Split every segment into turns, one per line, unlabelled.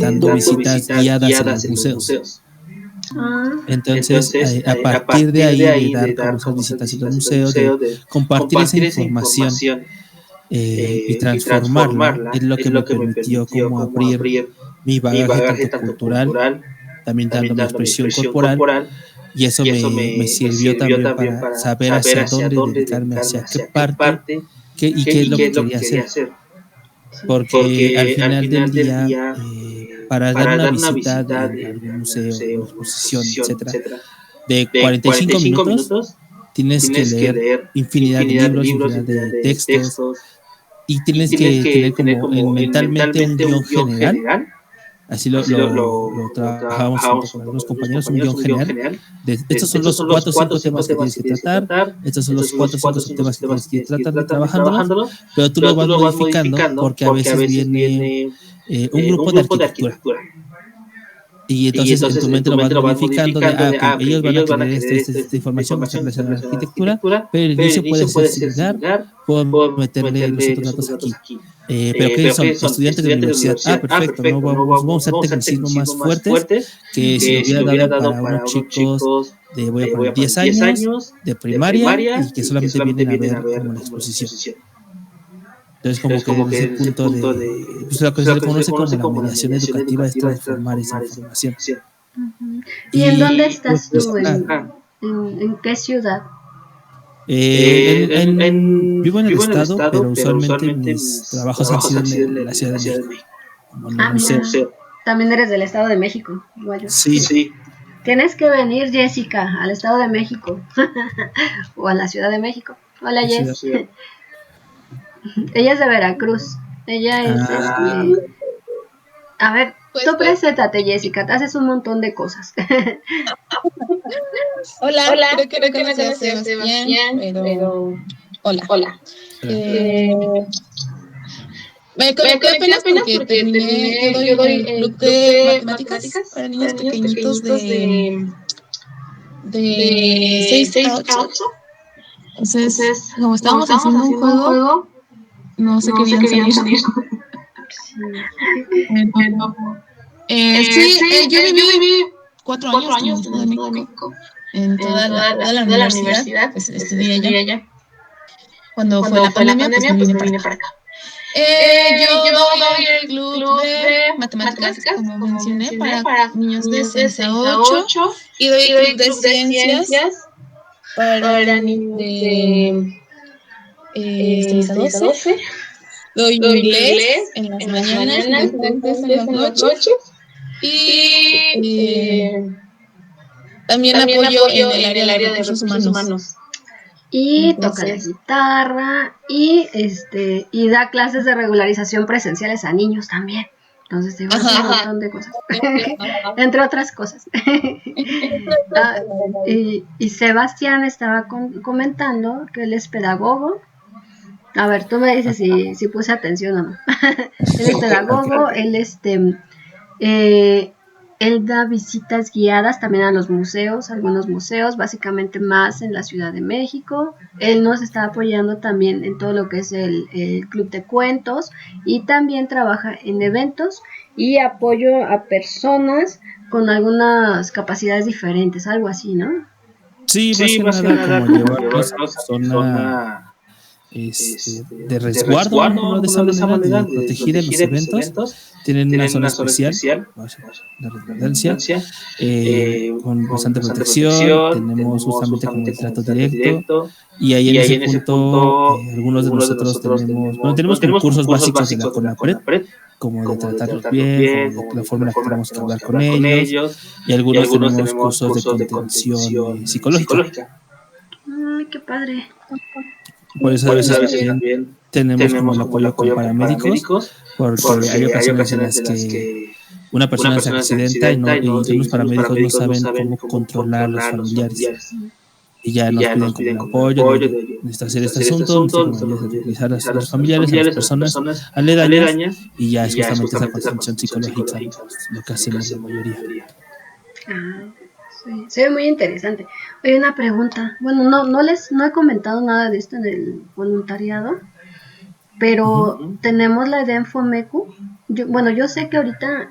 dando visitas guiadas en los museos. Entonces, a partir de ahí, de dar como esas visitas en los museos, de compartir esa información y transformarla, es lo que me permitió como abrir mi bagaje tanto cultural, también dando mi expresión corporal, y eso me sirvió también para saber hacia dónde dedicarme, hacia qué parte, y qué es lo que quería hacer. Porque al final del día, para dar una visita en algún museo, una exposición, etcétera, de 45 minutos, tienes que leer infinidad de libros, infinidad de textos, y tienes que tener como mentalmente un guión general. Así lo trabajábamos junto con algunos compañeros, un guión general. Estos son los 4 o 5 temas que tienes que tratar, estos son los 4 o 5 subtemas que tienes que ir tratando y trabajándolos, pero tú lo vas modificando porque a veces viene un grupo de arquitectura. Y entonces en tu mente lo vas modificando de, ellos van a querer esta información que está relacionada a la arquitectura, pero el inicio puede ser similar, puedo meterle los otros datos aquí. Pero ¿qué son? Estudiantes de universidad. Perfecto, ¿no? Vamos a hacer tecnicismos más fuertes que si lo hubiera dado para unos chicos de, voy a poner 10 años de primaria y que solamente vienen a ver como la exposición. Entonces, como que desde ese punto de pues, lo que se le conoce como la mediación educativa es transformar esa información.
¿Y en dónde estás tú? ¿En qué ciudad?
Vivo en el estado, pero usualmente mis trabajos han sido en la Ciudad de México.
Mira, también eres del Estado de México, igual yo.
Sí.
Tienes que venir, Jessica, al Estado de México o a la Ciudad de México. Hola, Jess. Ella es de Veracruz. Ella es A ver, tú preséntate, Jessica. Te haces un montón de cosas.
Hola, creo que no conoces a Sebastián, pero hola. Me conecté apenas porque terminé, yo doy el club de matemáticas para niños pequeñitos de 6 a 8. Entonces, como estábamos haciendo un juego, no se querían salir. Yo viví 4 años en el Estado de México. En toda la universidad, pues estudié allá. Cuando fue la pandemia, pues me vine para acá. Yo doy el club de matemáticas, como mencioné, para niños de 6 a 8. Y doy el club de ciencias para niños de 6 a 12. Doy inglés en las mañanas, doy francés en las noches. Y también apoyo en el área de recursos humanos.
Y toca la guitarra y da clases de regularización presenciales a niños también. Entonces te vas a un montón de cosas. Entre otras cosas. Y Sebastián estaba comentando que él es pedagogo. A ver, tú me dices si puse atención o no. Él es pedagogo, él da visitas guiadas también a los museos, algunos museos, básicamente más en la Ciudad de México. Él nos está apoyando también en todo lo que es el club de cuentos y también trabaja en eventos y apoyo a personas con algunas capacidades diferentes, algo así, ¿no?
Sí, más que nada como llevarlos a zona de resguardo, de esa manera, de proteger en los eventos. Tienen una zona especial, la redundancia, con bastante protección. Tenemos justamente como el trato directo, y ahí en ese punto algunos de nosotros tenemos como cursos básicos de la CONAPRED, como de tratarlos bien, como de la forma en la que tenemos que hablar con ellos, y algunos tenemos cursos de contención psicológica.
Ay, qué padre.
Por eso a veces también tenemos como el apoyo con paramédicos, porque hay ocasiones en las que una persona se accidenta y los paramédicos no saben cómo controlar a los familiares. Y ya nos piden como el apoyo de necesita hacer este asunto, necesita como ayuda de tranquilizar a los familiares, a las personas aledañas, y ya es justamente esa contención psicológica lo que hacemos la mayoría.
Sí, se ve muy interesante. Oye, una pregunta. Bueno, no he comentado nada de esto en el voluntariado. pero tenemos la idea en FOMECU. Yo sé que ahorita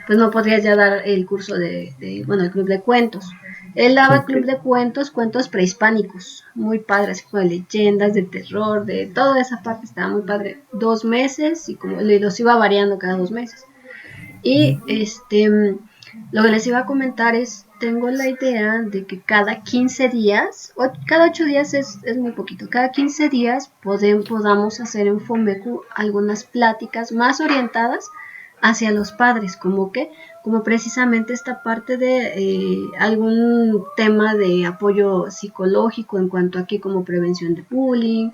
pues no podrías ya dar el curso el club de cuentos. Él daba club de cuentos prehispánicos, muy padre, así como de leyendas, de terror, de toda esa parte, estaba muy padre. 2 meses y como los iba variando cada 2 meses. Y lo que les iba a comentar es, tengo la idea de que cada 15 días, o cada 8 días es muy poquito, cada 15 días podamos hacer en FOMECU algunas pláticas más orientadas hacia los padres, como precisamente esta parte de algún tema de apoyo psicológico en cuanto a qué, como prevención de bullying,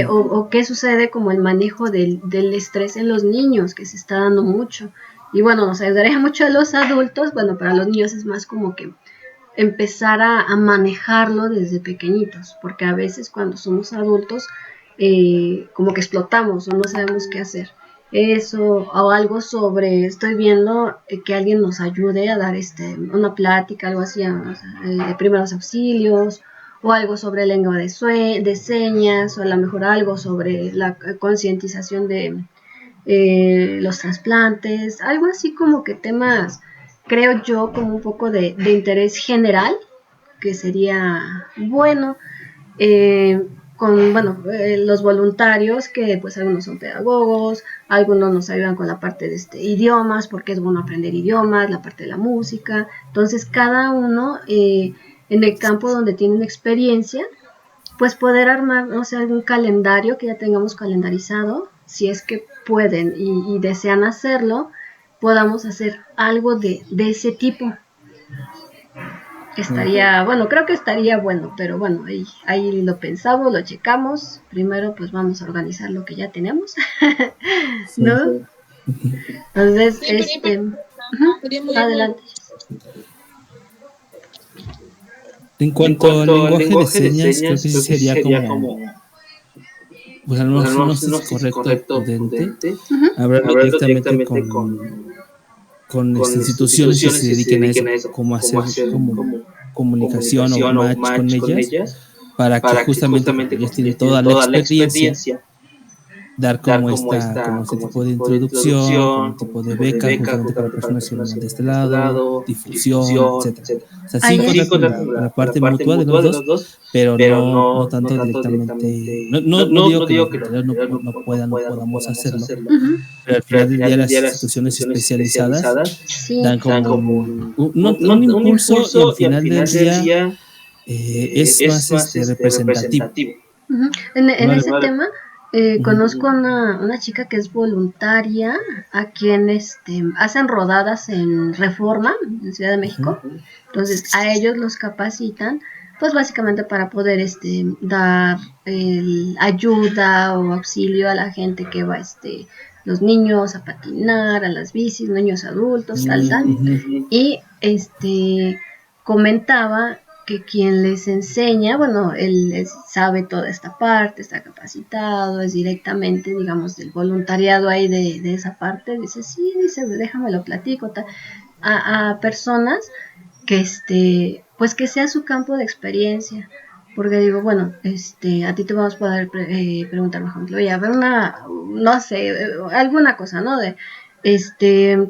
o qué sucede como el manejo del estrés en los niños, que se está dando mucho. Y bueno, nos ayudaría mucho a los adultos, bueno, para los niños es más como que empezar a manejarlo desde pequeñitos, porque a veces cuando somos adultos como que explotamos o no sabemos qué hacer. Eso, o algo sobre, estoy viendo que alguien nos ayude a dar una plática, algo así, de primeros auxilios, o algo sobre lengua de señas, o a lo mejor algo sobre la concientización de los trasplantes, algo así como que temas, creo yo, como un poco de interés general, que sería bueno, con los voluntarios, que pues algunos son pedagogos, algunos nos ayudan con la parte de idiomas, porque es bueno aprender idiomas, la parte de la música, entonces cada uno en el campo donde tienen experiencia, pues poder armar, no sé, algún calendario que ya tengamos calendarizado, si es que pueden y desean hacerlo, podamos hacer algo de ese tipo. Estaría, bueno, creo que estaría bueno, pero bueno, ahí lo pensamos, lo checamos. Primero, pues vamos a organizar lo que ya tenemos, ¿no? Entonces, adelante.
En cuanto al lenguaje de señas, creo que sí sería como, pues a lo mejor no sé si correcto o prudente, hablarlo directamente con instituciones que se dediquen a eso, como hacer como comunicación o match con ellas, para que justamente ellas tienen toda la experiencia, dar como ese tipo de introducción, como un tipo de beca justamente para personas que vengan de este lado, difusión, etcétera. O sea, sí encontrar con la parte mutua de los dos, pero no tanto directamente. No digo que los voluntarios no podamos hacerlo, pero al final del día las instituciones especializadas dan como un impulso, y al final del día es más representativo.
En ese tema conozco una chica que es voluntaria a quien hacen rodadas en Reforma, en Ciudad de México. Entonces a ellos los capacitan, pues básicamente para poder dar ayuda o auxilio a la gente que va los niños a patinar, a las bicis, niños adultos, tal. Y comentaba que quien les enseña, bueno, él sabe toda esta parte, está capacitado, es directamente, digamos, del voluntariado ahí de esa parte, dice, déjame lo platico, tal, a personas que pues que sea su campo de experiencia, porque digo, bueno, a ti te vamos a poder preguntar, por ejemplo, oye, a ver no sé, alguna cosa, ¿no?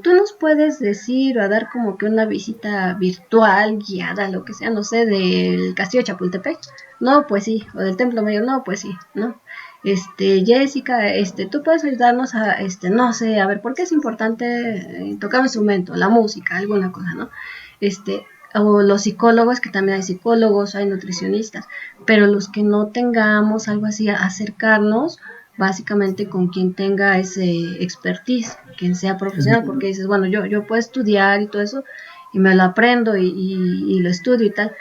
Tú nos puedes decir o a dar como que una visita virtual, guiada, lo que sea, no sé, del Castillo de Chapultepec. No, pues sí, o del Templo Mayor, no, pues sí, ¿no? Jessica, tú puedes ayudarnos a, no sé, a ver, ¿por qué es importante tocar un instrumento, la música, alguna cosa, ¿no? O los psicólogos, que también hay psicólogos, hay nutricionistas, pero los que no tengamos algo así, acercarnos básicamente con quien tenga ese expertise, quien sea profesional, porque dices, bueno, yo puedo estudiar y todo eso, y me lo aprendo y lo estudio y tal,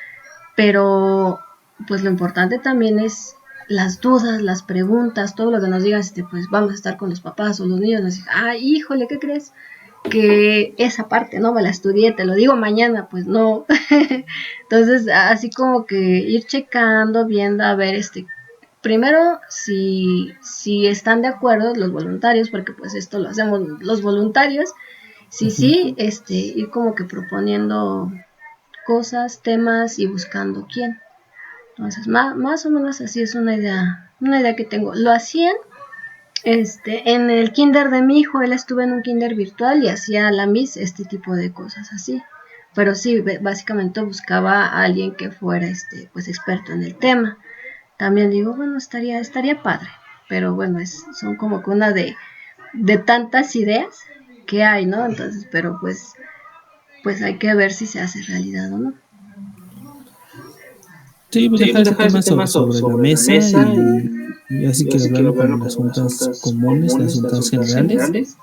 pero pues lo importante también es las dudas, las preguntas, todo lo que nos digas, pues vamos a estar con los papás o los niños, nos dicen, híjole, ¿qué crees? Que esa parte no me la estudié, te lo digo mañana, pues no. Entonces, así como que ir checando, viendo, a ver, primero, si están de acuerdo los voluntarios, porque pues esto lo hacemos los voluntarios, sí, ir como que proponiendo cosas, temas y buscando quién. Entonces, más o menos así es una idea que tengo. Lo hacían En el kinder de mi hijo, él estuvo en un kinder virtual y hacía la Miss este tipo de cosas así. Pero sí, básicamente buscaba a alguien que fuera pues experto en el tema. También digo, bueno, estaría padre. Pero bueno, son como que una de tantas ideas que hay, ¿no? Entonces, pero pues hay que ver si se hace realidad o no.
Sí, pues dejar ese tema sobre la mesa y así que hablarlo con las juntas comunes, las juntas generales,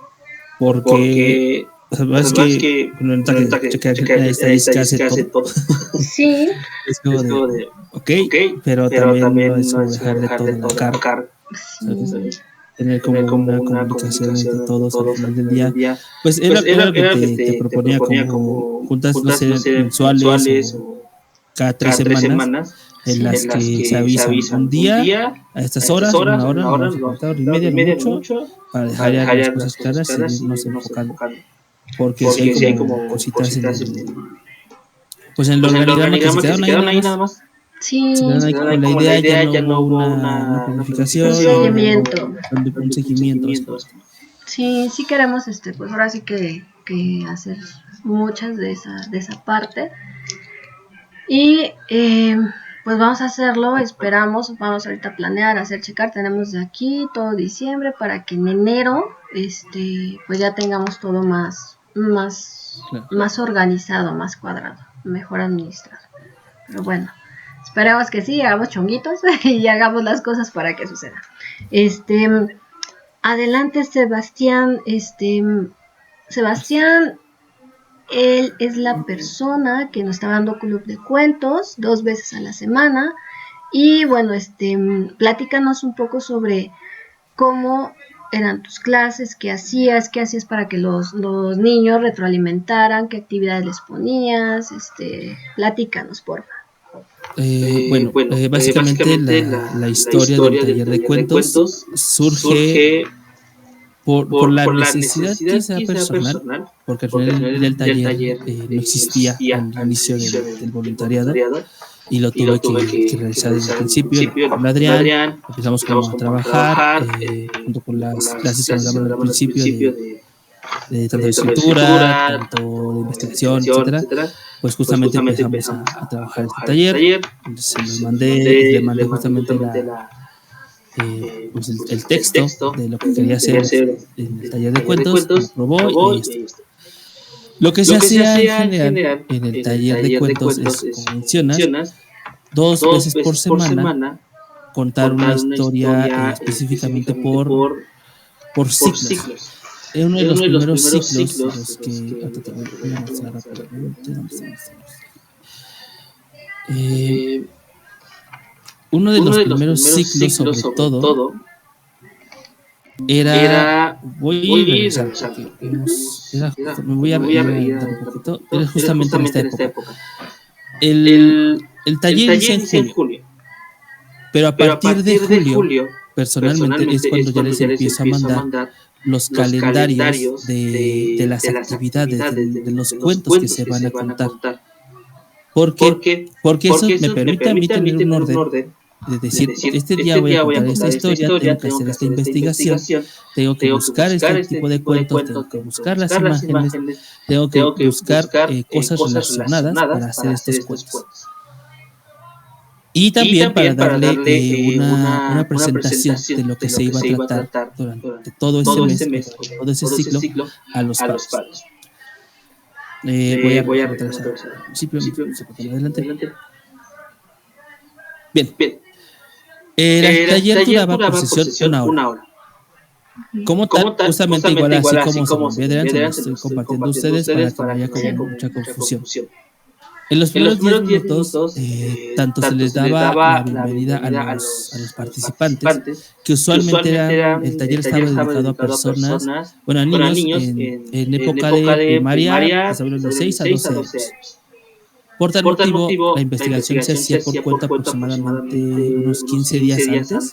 porque es que la estadística hace todo.
Sí.
Es como de, ok, pero también no es como dejarle todo a la carga, ¿sabes? Tener como una comunicación entre todos al final del día. Pues era lo que te proponía como juntas, no sé, mensuales o cada 3 semanas, en las que se avisan un día, a estas horas, una hora, nos vamos a juntar, hora y media, no mucho, para dejar ya las cosas claras y irnos enfocando. Porque si hay como cositas pues en el organigrama que se quedaron ahí nada más.
Sí.
Se quedaron ahí como la idea, ya no hubo una planificación, un seguimiento.
Sí queremos pues ahora sí que hacer muchas de esa parte. Y pues vamos a hacerlo, esperamos, vamos ahorita a planear, checar, tenemos de aquí todo diciembre para que en enero pues ya tengamos todo más organizado, más cuadrado, mejor administrado. Pero bueno, esperemos que sí, hagamos chonguitos y hagamos las cosas para que suceda. Adelante, Sebastián. Sebastián, él es la persona que nos está dando club de cuentos 2 veces a la semana. Y bueno, platícanos un poco sobre cómo eran tus clases, qué hacías para que los niños retroalimentaran, qué actividades les ponías, platícanos, porfa.
Básicamente la historia del taller de cuentos surge por la necesidad quizá personal, porque al final del taller no existía al inicio del voluntariado y lo tuve que realizar desde el principio con Adrián. Empezamos como a trabajar junto con las clases que nos daban al principio de tanto de escritura, tanto de investigación, etcétera. Pues justamente empezamos a trabajar este taller. Se le mandé justamente pues el texto de lo que quería hacer en el taller de cuentos, lo aprobó y listo. Lo que se hacía en general en el taller de cuentos es, como mencionas, 2 veces por semana contar una historia específicamente por ciclos. En uno de los primeros ciclos, los que voy a mostrar rápidamente, uno de los primeros ciclos, sobre todo, era voy a dar un poquito, era justamente en esta época. El taller inicia en julio, pero a partir de julio, personalmente, es cuando ya les empiezo a mandar los calendarios de las actividades, de los cuentos que se van a contar. Porque eso me permite a mí tener un orden de decir, este día voy a contar esta historia, tengo que hacer esta investigación, tengo que buscar este tipo de cuentos, tengo que buscar las imágenes, tengo que buscar cosas relacionadas para hacer estos cuentos. Y también para darle una presentación de lo que se iba a tratar durante todo ese mes, todo ese ciclo, a los padres. Voy a retrasar al principio, adelante. Bien. El taller duraba por sesión una hora. Como tal, justamente igual así como se lo estoy compartiendo a ustedes para que no haya como mucha confusión. En los primeros 10 minutos, tanto se les daba la bienvenida a los participantes, que usualmente el taller estaba dedicado a personas, a niños en época de primaria, de 6 a 12 años. Por tal motivo, la investigación se hacía por cuenta aproximadamente unos 15 días antes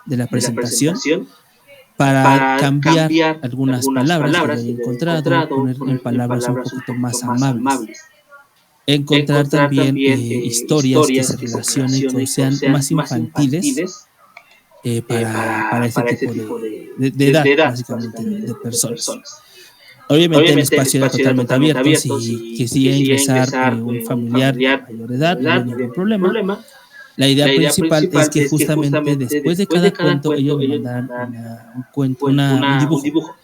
de la presentación, para cambiar algunas palabras que había encontrado, poner en palabras un poquito más amables. Encontrar también historias que se relacionen, que sean más infantiles para ese tipo de edad, básicamente, de personas. Obviamente el espacio era totalmente abierto, si quisiera ingresar un familiar de mayor edad, no había ningún problema. La idea principal es que justamente después de cada cuento ellos me mandaran un dibujo.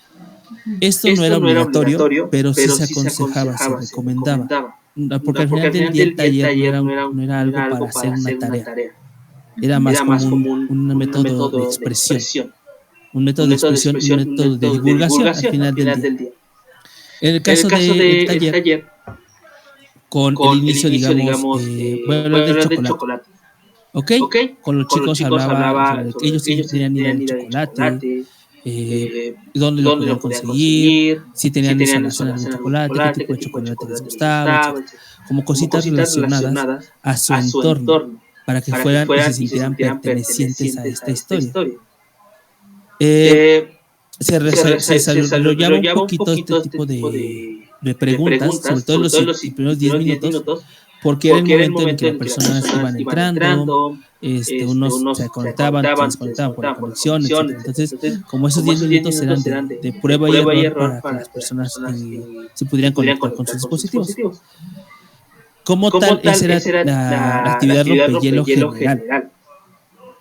Esto no era obligatorio, pero sí se aconsejaba, se recomendaba, porque al final del día el taller no era algo para hacer una tarea, era más como un método de expresión, un método de divulgación al final del día. En el caso del taller, con el inicio, digamos, del chocolate. ¿Ok? Con los chicos hablaba sobre que ellos tenían idea del chocolate, dónde lo podían conseguir, si tenían instalación de chocolate, qué tipo de chocolate les gustaba, como cositas relacionadas a su entorno, para que fueran y se sintieran pertenecientes a esta historia. Se desarrollaba un poquito este tipo de preguntas, sobre todo en los primeros 10 minutos, porque era el momento en que las personas iban entrando, unos se conectaban, se desconectaban por la conexión, etc. Entonces, como esos 10 minutos eran de prueba y error para que las personas se pudieran conectar con sus dispositivos. Como tal, esa era la actividad rompehielo general.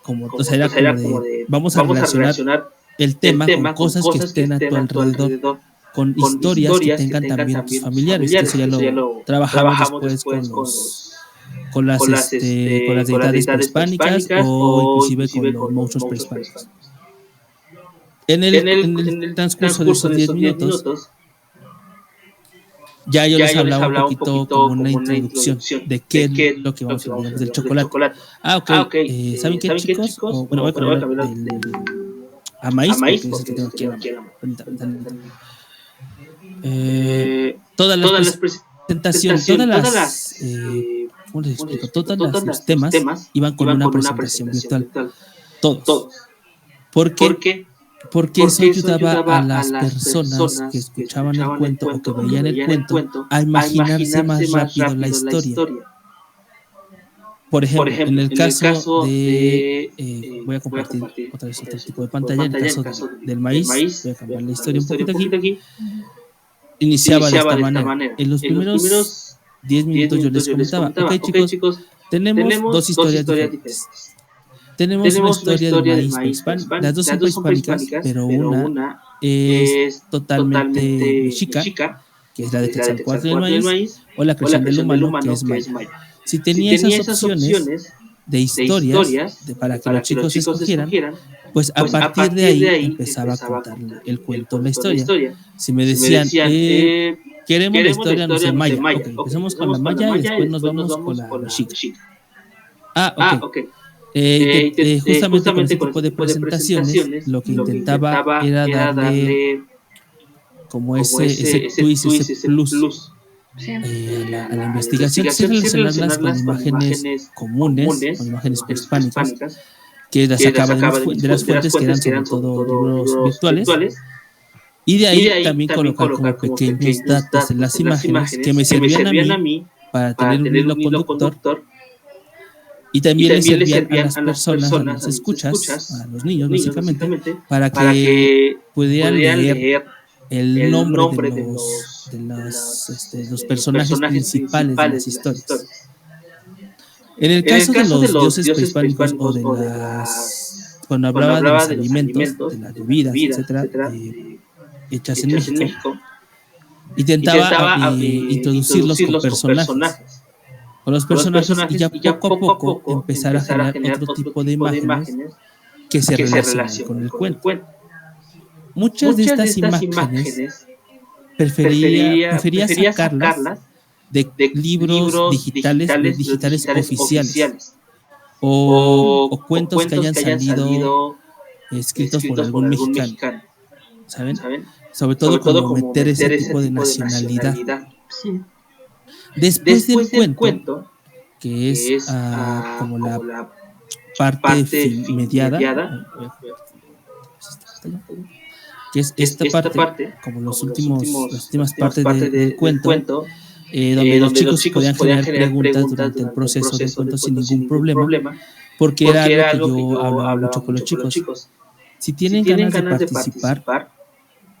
O sea, era como de, vamos a relacionar el tema con cosas que estén a tu alrededor, con historias que tengan también tus familiares, que eso ya lo trabajamos después con las deidades prehispánicas o inclusive con los monstruos prehispánicos. En el transcurso de esos 10 minutos, ya yo les hablaba un poquito como una introducción de qué es lo que vamos a hablar del chocolate. ¿Saben qué, chicos? Bueno, voy a hablar a maíz, porque es el que tengo aquí. Todas las presentaciones, ¿cómo les explico? Todos los temas iban con una presentación virtual. Todos. ¿Por qué? Porque eso ayudaba a las personas que escuchaban el cuento o que veían el cuento a imaginarse más rápido la historia. Por ejemplo, en el caso de... voy a compartir otra vez otro tipo de pantalla. En el caso del maíz, voy a cambiar la historia un poquito aquí. Iniciaba de esta manera. En los primeros 10 minutos yo les comentaba, ok, chicos, tenemos dos historias diferentes. Tenemos una historia del maíz prehispánico, las dos son prehispánicas, pero una es totalmente mexica, que es la de Quetzalcóatl del maíz, o la creación del humano, que es maya. Si tenía esas opciones de historias para que los chicos escogieran, pues a partir de ahí empezaba a contar el cuento, la historia. Si me decían, queremos la historia, no sé, maya, ok, empezamos con la maya y después nos vamos con la mexica. Ok. Justamente con ese tipo de presentaciones, lo que intentaba era darle como ese twist, ese plus a la investigación, sí relacionarlas con imágenes comunes, con imágenes prehispánicas, que las sacaba de las fuentes que eran sobre todo libros virtuales, y de ahí también colocar como pequeños datos en las imágenes que me servían a mí para tener un hilo conductor. Y también le servían a las personas, a los escuchas, a los niños básicamente, para que pudieran leer el nombre de los personajes principales de las historias. En el caso de los dioses prehispánicos o de cuando hablaba de los alimentos, de las bebidas, etcétera, hechas en México, intentaba introducirlos con personajes. Con los personajes y ya poco a poco empezar a generar otro tipo de imágenes que se relacionan con el cuento. Muchas de estas imágenes prefería sacarlas de libros digitales oficiales o cuentos que hayan salido escritos por algún mexicano, ¿saben? Sobre todo como meter ese tipo de nacionalidad.
Sí.
Después del cuento, que es como la parte mediada, que es esta parte, como las últimas partes del cuento, donde los chicos podían generar preguntas durante el proceso del cuento sin ningún problema, porque era algo que yo hablaba mucho con los chicos. Si tienen ganas de participar,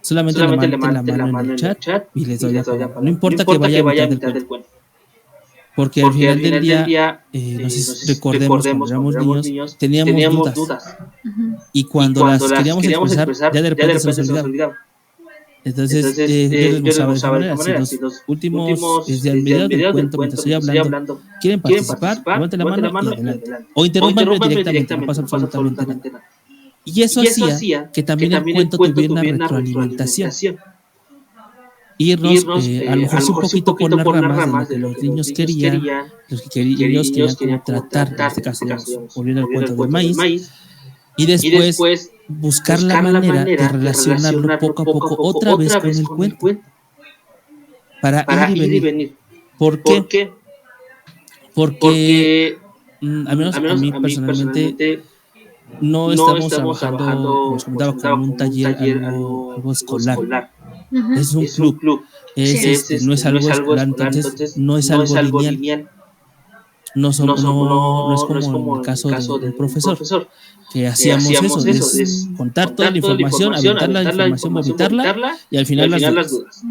solamente levanten la mano en el chat y les doy la palabra. No importa que vaya a mitad del cuento. Porque al final del día, recordemos cuando éramos niños, teníamos dudas. Y cuando las queríamos expresar, ya de repente se nos olvidaba. Entonces, yo les mostraba de esa manera. Si los últimos, desde el medio del cuento, mientras estoy hablando, quieren participar, levanten la mano y adelante. O interrúmpanme directamente, no pasa absolutamente nada. Y eso hacía que también el cuento tuviera una retroalimentación. Irnos a lo mejor un poquito por las ramas de lo que los niños querían, ellos querían como tratar, en este caso, volviendo al cuento del maíz, y después buscar la manera de relacionarlo poco a poco otra vez con el cuento, para ir y venir. ¿Por qué? Porque al menos a mí personalmente no estamos trabajando, como os comentaba, como un taller, algo escolar. Es un club. No es algo escolar, entonces no es algo lineal. No es como en el caso de un profesor, que hacíamos eso, es contar toda la información, aventar la información, vomitarla, y al final las dudas.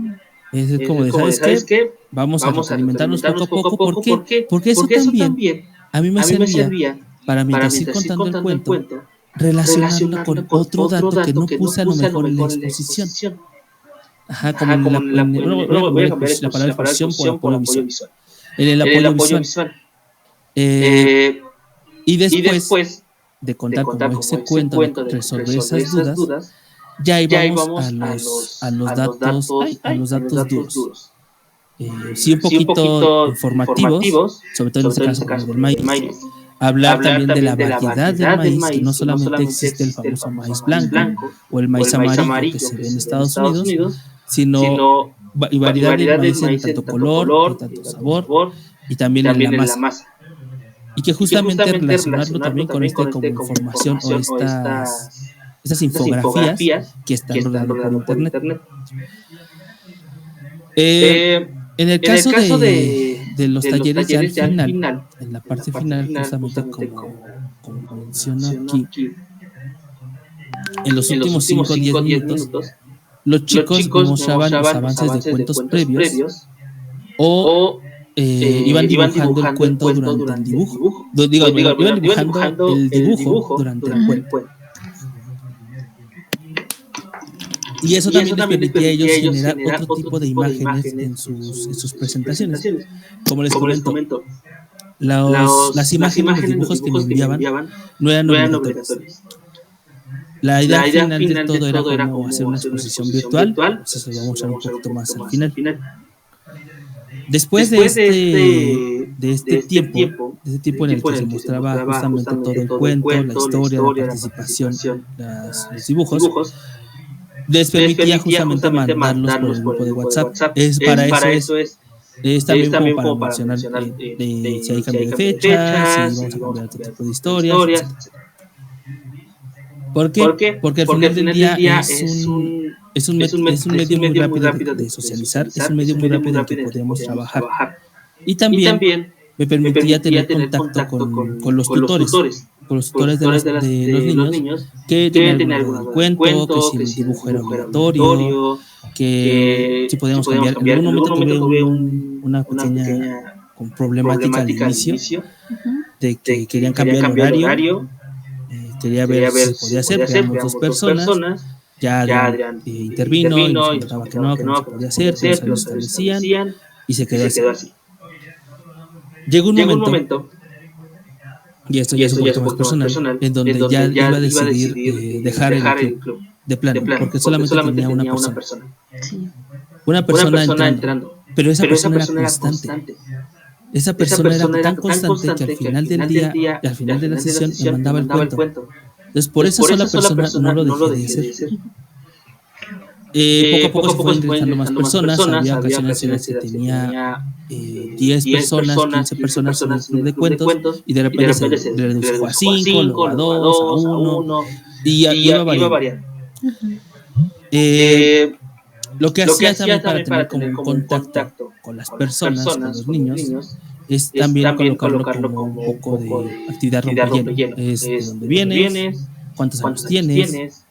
Es como de, ¿sabes qué? Vamos a alimentarnos poco a poco. ¿Por qué? Porque eso también a mí me servía para mientras ir contando el cuento, relacionarlo con otro dato que no puse a lo mejor en la exposición. Ajá, como la palabra exposición por apoyo visual. En el apoyo visual. Y después de contar como ese cuento, de resolver esas dudas, ya íbamos a los datos duros. Sí, un poquito informativos, sobre todo en este caso del maíz. Hablar también de la variedad del maíz, que no solamente existe el famoso maíz blanco o el maíz amarillo que se ve en Estados Unidos, sino variedad del maíz en tanto color, en tanto sabor y también en la masa. Y que justamente relacionarlo también con como información o estas infografías que están rodando por internet. En el caso de los talleres ya al final, en la parte final, justamente como menciono aquí, en los últimos 5 o 10 minutos, los chicos mostraban los avances de cuentos previos o iban dibujando el cuento durante el dibujo. Iban dibujando el dibujo durante el cuento. Y eso también les permitía a ellos generar otro tipo de imágenes en sus presentaciones. Como les comento, las imágenes, los dibujos que me enviaban no eran obligatorios. La idea final de todo era como hacer una exposición virtual. Eso se lo vamos a mostrar un poquito más al final. Después de este tiempo en el que se mostraba justamente todo el cuento, la historia, la participación, los dibujos, les permitía justamente mandarlos por el grupo de WhatsApp. Para eso es también como para mencionar si hay cambio de fecha, si vamos a cambiar otro tipo de historias, etc. ¿Por qué? Porque al final del día es un medio muy rápido de socializar, es un medio muy rápido en que podemos trabajar. Y también me permitía tener contacto con los tutores. Con los tutores de los niños que tenían algún cuento, que si el dibujo era obligatorio, que si podíamos cambiar. En algún momento tuve una pequeña problemática al inicio de que querían cambiar el horario. Quería ver si se podía hacer, éramos 2 personas. Ya Adrián intervino y nos contaba que no se podía hacer, que los establecían y se quedó así. Llegó un momento, y esto ya es un poquito más personal, en donde ya iba a decidir dejar el club de plano, porque solamente tenía una persona. Sí. Una persona entrando, pero esa persona era constante. Esa persona era tan constante que al final del día y al final de la sesión me mandaba el cuento. Entonces, por esa sola persona no lo dejé de hacer. Poco a poco se fueron ingresando más personas. Había ocasiones en las que tenía 10 personas, 15 personas en el club de cuentos, y de repente se redujo a 5, luego a 2, a 1, y iba variando. Lo que hacía también para tener como un contacto con las personas, con los niños, es también colocarlo como un poco de actividad rompelleno. Es de dónde vienes, cuántos años tienes,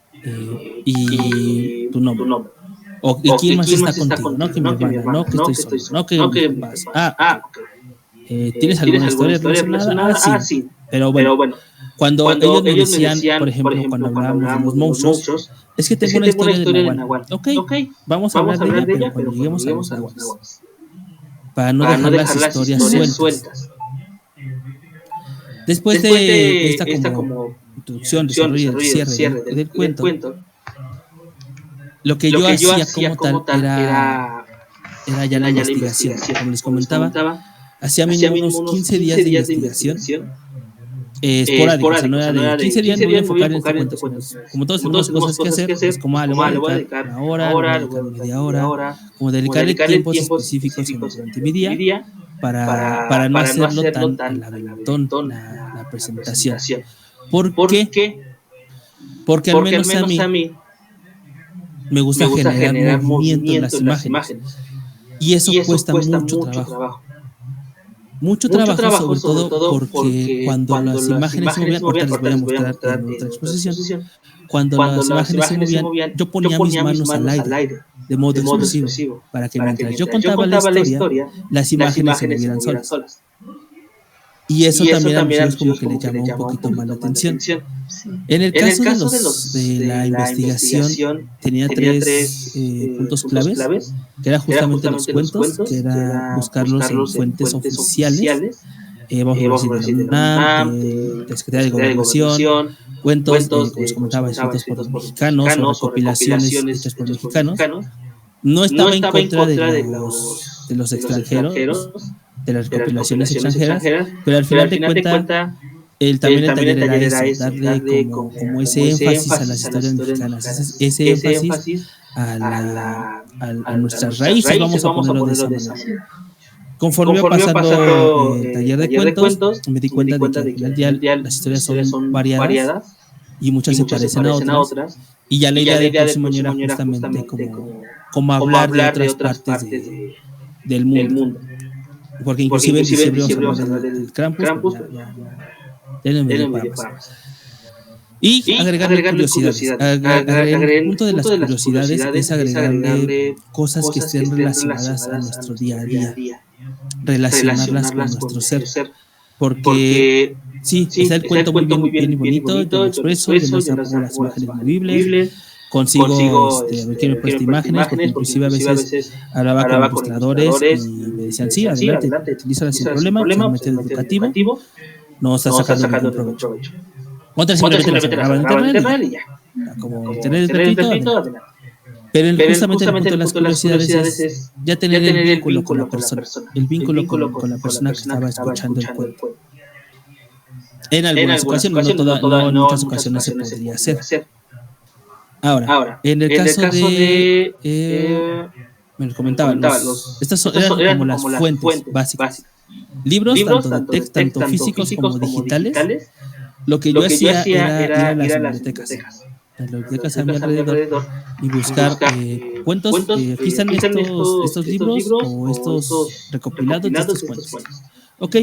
y tu nombre. ¿Y quién más está contigo? No, que mi hermana, no, que estoy solo, no, que mis papás. ¿Tienes alguna historia relacionada? Sí. Pero bueno, cuando ellos me decían, por ejemplo, cuando hablábamos de los monstruos, es que tengo una historia de Nahual. Ok, vamos a hablar de ella, pero cuando lleguemos a los nahuales. Para no dejar las historias sueltas. Después de esta como introducción, desarrollo y cierre del cuento, lo que yo hacía como tal era ya la investigación. Como les comentaba, hacía mínimo unos 15 días de investigación esporádica, o sea, no era de 15 días me voy a enfocar en este cuento. Como todos tenemos cosas que hacer, es como le voy a dedicar una hora, le voy a dedicar media hora, como dedicarle tiempos específicos durante mi día para no hacerlo tan al aventón la presentación. ¿Por qué? Porque al menos a mí me gusta generar movimiento en las imágenes. Y eso cuesta mucho trabajo. Mucho trabajo, sobre todo porque cuando las imágenes se movían, ahorita les voy a mostrar en otra exposición, cuando las imágenes se movían, yo ponía mis manos al aire, de modo expresivo, para que mientras yo contaba la historia, las imágenes se movieran solas. Y eso también a muchos como que le llamó un poquito más la atención. Sí. En el caso de la investigación, tenía tres puntos claves, que era justamente los cuentos, que era buscarlos en fuentes oficiales, vamos a decir, de la UNAM, de la Secretaría de Gobernación, cuentos, como les comentaba, escritos por los mexicanos, o recopilaciones hechas por mexicanos. No estaba en contra de los extranjeros, de las recopilaciones extranjeras, pero al final de cuentas, también el taller era eso, darle como ese énfasis a las historias mexicanas, ese énfasis a nuestras raíces, vamos a ponerlo de esa manera. Conforme iba pasando el taller de cuentos, me di cuenta de que al final del día las historias son variadas y muchas se parecen a otras, y ya la idea del próximo año era justamente como hablar de otras partes del mundo. Porque inclusive en diciembre vamos a hablar del Krampus, y agregarle curiosidades. El punto de las curiosidades es agregarle cosas que estén relacionadas a nuestro día a día, relacionarlas con nuestro ser. Porque sí, está el cuento muy bien y bonito, yo lo expreso, yo les pongo las imágenes movibles, consigo a ver quién me presta imágenes, porque inclusive a veces hablaba con ilustradores y me decían, sí, adelante, utilízalas sin problema, es un método educativo, no está sacando ningún provecho. Otras simplemente las agarraban en internet y ya, como internet es gratuito, adelante. Pero justamente el punto de las curiosidades es ya tener el vínculo con la persona, el vínculo con la persona que estaba escuchando el cuento. En algunas ocasiones, no en muchas ocasiones se podría hacer. Ahora, en el caso de me lo comentaban, estas eran como las fuentes básicas. Libros, tanto físicos como digitales. Lo que yo hacía era ir a las bibliotecas. En las bibliotecas a mi alrededor y buscar cuentos. Aquí están estos libros o estos recopilados de estos cuentos. Ok,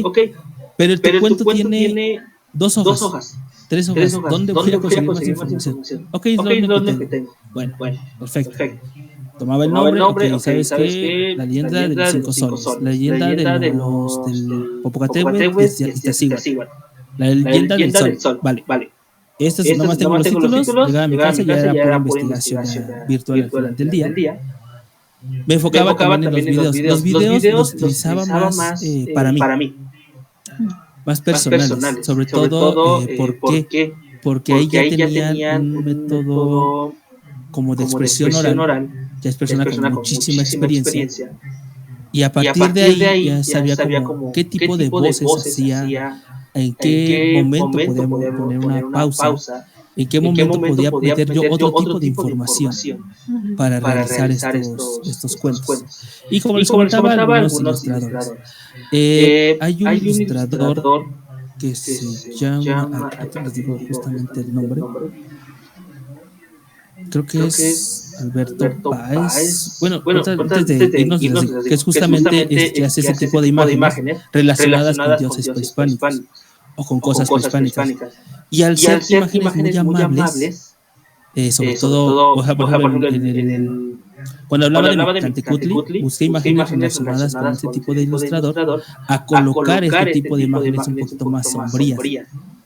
pero el cuento tiene 2 hojas. 3 hojas. ¿Dónde voy a conseguir más información? Ok, es lo único que tengo. Bueno, perfecto. Tomaba el nombre, ¿sabes qué? La leyenda de los 5 soles, la leyenda del Popocatépetl y Iztaccíhuatl, la leyenda del sol. Vale. Estos nomás tengo los títulos, llegaba a mi casa y ya era pura investigación virtual al final del día. Me enfocaba también en los videos. Los videos los utilizaba más para mí. Más personales, sobre todo porque ahí ya tenían un método como de expresión oral, ya es persona con muchísima experiencia, y a partir de ahí ya sabía como qué tipo de voces hacía, en qué momento podía poner una pausa, en qué momento podía meter yo otro tipo de información para realizar estos cuentos. Y como les comentaba, algunos ilustradores. Hay un ilustrador que se llama, aquí les digo justamente el nombre, creo que es Alberto Páez. Bueno, antes de irnos, que es justamente que hace ese tipo de imágenes relacionadas con dioses prehispánicos o con cosas prehispánicas. Y al ser imágenes muy amables, sobre todo, por ejemplo, cuando hablaba de Mictlantecutli, busqué imágenes relacionadas con este tipo de ilustrador a colocar este tipo de imágenes un poquito más sombrías,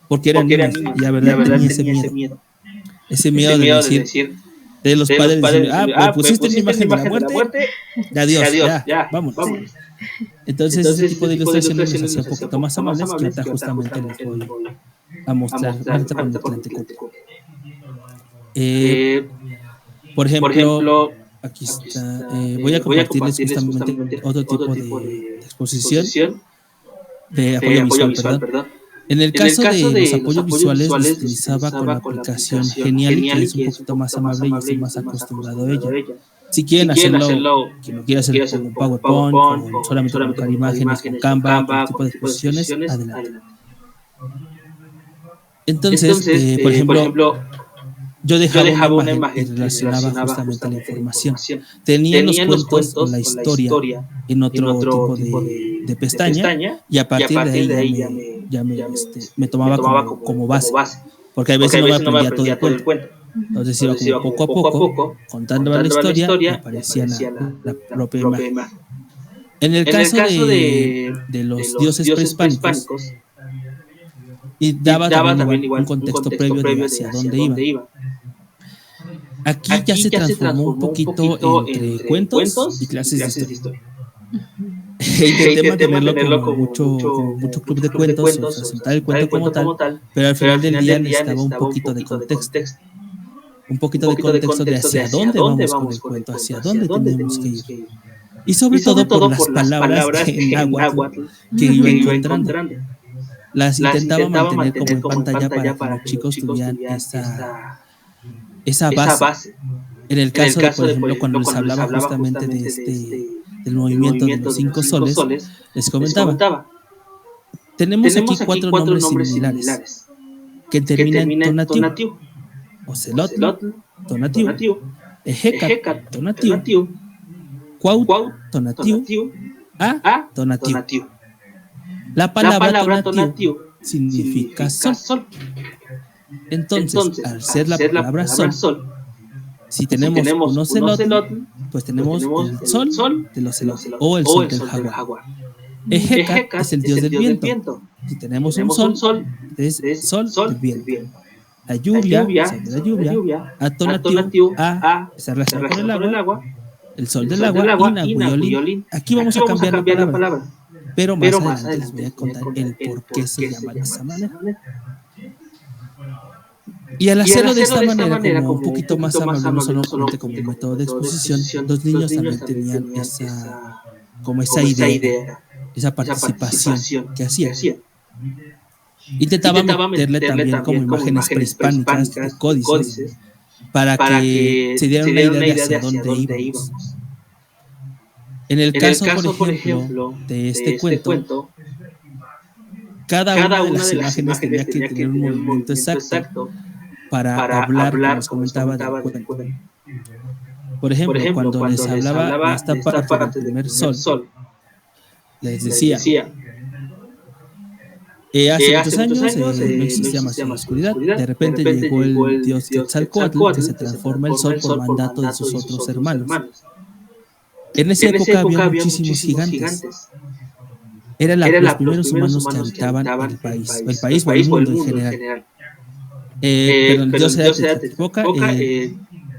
porque eran niños, y la verdad tenía ese miedo de decir, de los padres diciendo, me pusiste una imagen de la muerte, adiós, ya, vámonos. Entonces ese tipo de ilustraciones nos hacía un poquito más amables, que ahorita justamente les voy a mostrar con Mictlantecutli. Por ejemplo, aquí está, voy a compartirles justamente otro tipo de exposición de apoyo visual, perdón. En el caso de los apoyos visuales, los utilizaba con la aplicación Genially, que es un poquito más amable y estoy más acostumbrado a ella. Si quieren hacerlo, quien lo quiera hacer con PowerPoint, o solamente colocar imágenes con Canva, con este tipo de exposiciones, adelante. Entonces, por ejemplo, yo dejaba una imagen que relacionaba justamente la información. Tenía los cuentos o la historia en otro tipo de pestaña, y a partir de ahí me tomaba como base, porque a veces no me aprendía todo el cuento. Entonces iba como poco a poco contando la historia y aparecía la propia imagen. En el caso de los dioses prehispánicos, y daba también igual un contexto previo de hacia dónde iba. Aquí ya se transformó un poquito entre cuentos y clases de historia. Intenté mantenerlo como mucho club de cuentos, o presentar el cuento como tal, pero al final del día necesitaba un poquito de contexto. Un poquito de contexto de hacia dónde vamos con el cuento, hacia dónde tenemos que ir. Y sobre todo por las palabras en náhuatl que iba encontrando. Las intentaba mantener como en pantalla para que los chicos tuvieran esa base. En el caso de, por ejemplo, cuando les hablaba justamente del movimiento de los 5 soles, les comentaba, tenemos aquí 4 nombres similares que terminan en tonatiu: Ocelotl, tonatiu; Ejecat, tonatiu; Cuaut, tonatiu; A, tonatiu. La palabra tonatiu significa sol. Entonces, al ser la palabra sol, si tenemos un ocelotl, pues tenemos el sol del ocelotl o el sol del jaguar. Ejecat es el dios del viento. Si tenemos un sol, es sol del viento. La lluvia, sol de la lluvia. Atonatiu, está relacionado con el agua, el sol del agua. Y Nahuiolín. Aquí vamos a cambiar la palabra, pero más adelante les voy a contar el por qué se llama de esa manera. Y al hacerlo de esta manera, como un poquito más amable, no solamente como un método de exposición, los niños también tenían esa idea, esa participación que hacían. Intentaba meterle también como imágenes prehispánicas de códices para que se dieran una idea de hacia dónde íbamos. En el caso, por ejemplo, de este cuento, cada una de las imágenes tenía que tener un movimiento exacto para hablar, como les comentaba, del cuento. Por ejemplo, cuando les hablaba de esta parte del primer sol, les decía, hace muchos años no existía más oscuridad. De repente llegó el dios Quetzalcóatl, que se transforma el sol por mandato de sus otros hermanos. En esa época había muchísimos gigantes. Eran los primeros humanos que habitaban el país o el mundo en general. Pero el dios era Tezcatlipoca.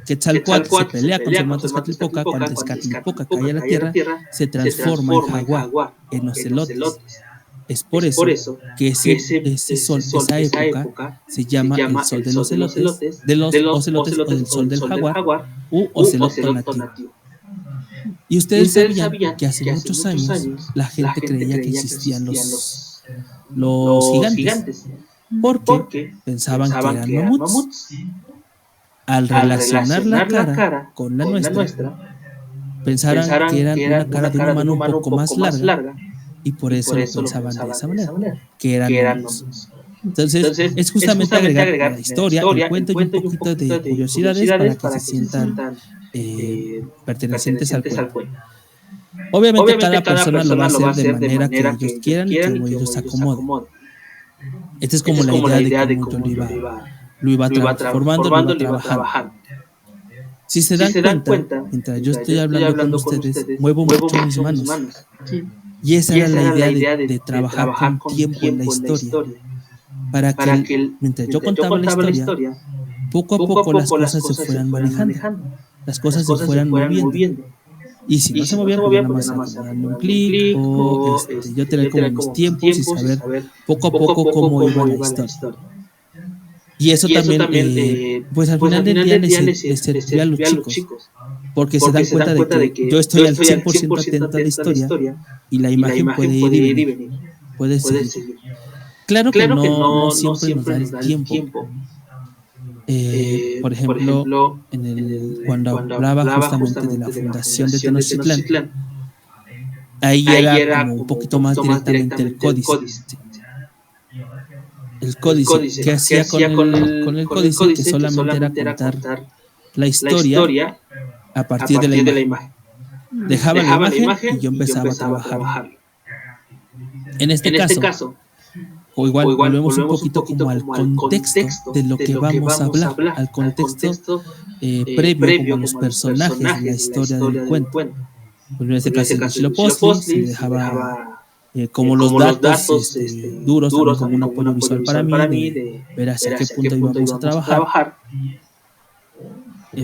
Quetzalcóatl se pelea con su hermano Tezcatlipoca. Cuando Tezcatlipoca cae a la tierra, se transforma en jaguar, en ocelotes. Es por eso que ese sol, esa época, se llama el sol de los ocelotes, o del sol del jaguar, u ocelote tonatiuh. Y ustedes sabían que hace muchos años la gente creía que existían los gigantes, porque pensaban que eran mamuts. Al relacionar la cara con la nuestra, pensaron que eran una cara de un humano un poco más larga, y por eso lo pensaban de esa manera, que eran mamuts. Entonces, es justamente agregar la historia, el cuento y un poquito de curiosidades para que se sientan pertenecientes al cuento. Obviamente cada persona lo va a hacer de manera que ellos quieran y como ellos se acomoden. Esta es como la idea de cómo yo lo iba transformando, lo iba trabajando. Si se dan cuenta, mientras yo estoy hablando con ustedes, muevo mucho mis manos. Sí. Y esa era la idea de trabajar con tiempo en la historia. Para que mientras yo contaba la historia, poco a poco las cosas se fueran manejando. Las cosas se fueran moviendo. Y si no se movían, pues nada más darle un clic o yo tener como mis tiempos y saber poco a poco cómo iba la historia. Y eso también, pues al final del día les servía a los chicos, porque se dan cuenta de que yo estoy al 100% atento a la historia y la imagen puede ir y venir, puede seguir. Claro que no siempre nos da el tiempo. Por ejemplo, cuando hablaba justamente de la fundación de Tenochtitlán, ahí era como un poquito más directamente el códice. El códice, ¿qué hacía con el códice? Que solamente era contar la historia a partir de la imagen. Dejaba la imagen y yo empezaba a trabajar. En este caso, o igual volvemos un poquito como al contexto de lo que vamos a hablar, al contexto previo como los personajes de la historia del cuento. Pues en este caso el Huitzilopochtli se dejaba como los datos duros, como un apoyo visual para mí, de ver hacia qué punto íbamos a trabajar.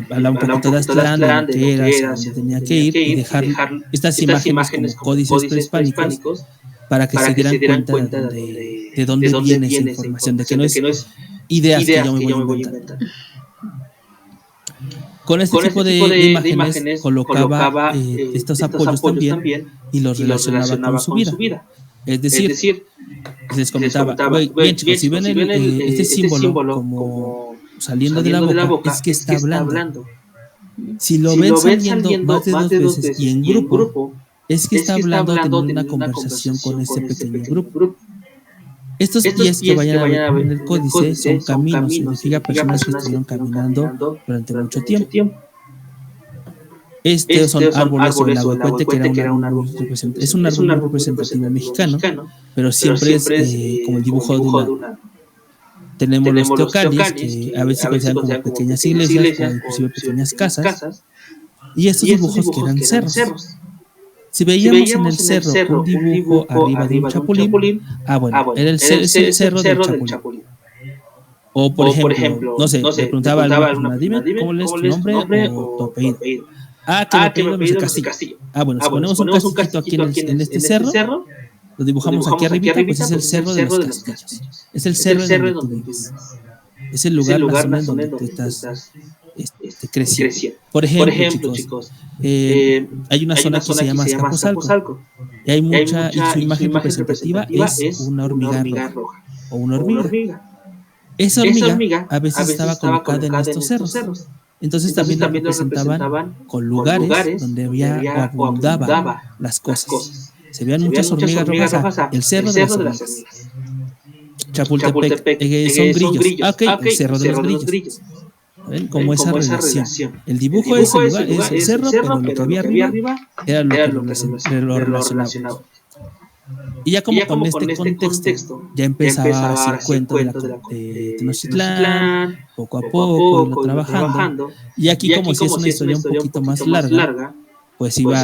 Hablar un poquito de Aztlán, de lo que era, hacia dónde tenía que ir, y dejar estas imágenes como códices prehispánicos para que se dieran cuenta de dónde viene esa información, de que no es ideas que yo me voy a inventar. Con este tipo de imágenes colocaba estos apoyos también y los relacionaba con su vida. Es decir, les comentaba, bien chicos, si ven este símbolo como saliendo de la boca, es que está hablando. Si lo ven saliendo más de 2 veces y en grupo, es que está hablando, teniendo una conversación con ese pequeño grupo. Estos pies que vayan a ver en el códice son caminos, significa personas que estuvieron caminando durante mucho tiempo. Son árboles o el aguacuete, que era un árbol es un árbol representativo mexicano, pero siempre es como el dibujo de una. Tenemos los teocalis, que a veces se consideran como pequeñas iglesias o inclusive pequeñas casas, y estos dibujos que eran cerros. Si veíamos en el cerro un dibujo arriba de un chapulín, era el cerro del chapulín. O por ejemplo, no sé, le preguntaba a alguna, dime cómo es tu nombre o tu apellido. Que me apellido es Castillo. Si ponemos un castillito aquí en este cerro, lo dibujamos aquí arribita, pues es el cerro de los castillos. Es el cerro en donde tú vives. Es el lugar más o menos donde tú estás creciendo. Por ejemplo, chicos, hay una zona que se llama Azcapotzalco, y hay mucha, y su imagen representativa es una hormiga roja o una hormiga. Esa hormiga a veces estaba colocada en estos cerros. Entonces también la representaban con lugares donde había o abundaban las cosas. Se veían muchas hormigas rojas, el cerro de las hormigas. Chapultepec, son grillos. El cerro de los grillos. ¿Ven? Como esa relación. El dibujo es el lugar, es el cerro, pero lo que había arriba era lo relacionado. Y ya como con este contexto, ya empezaba a hacer cuento de Tenochtitlán, poco a poco, irlo trabajando. Y aquí como si es una historia un poquito más larga, pues iba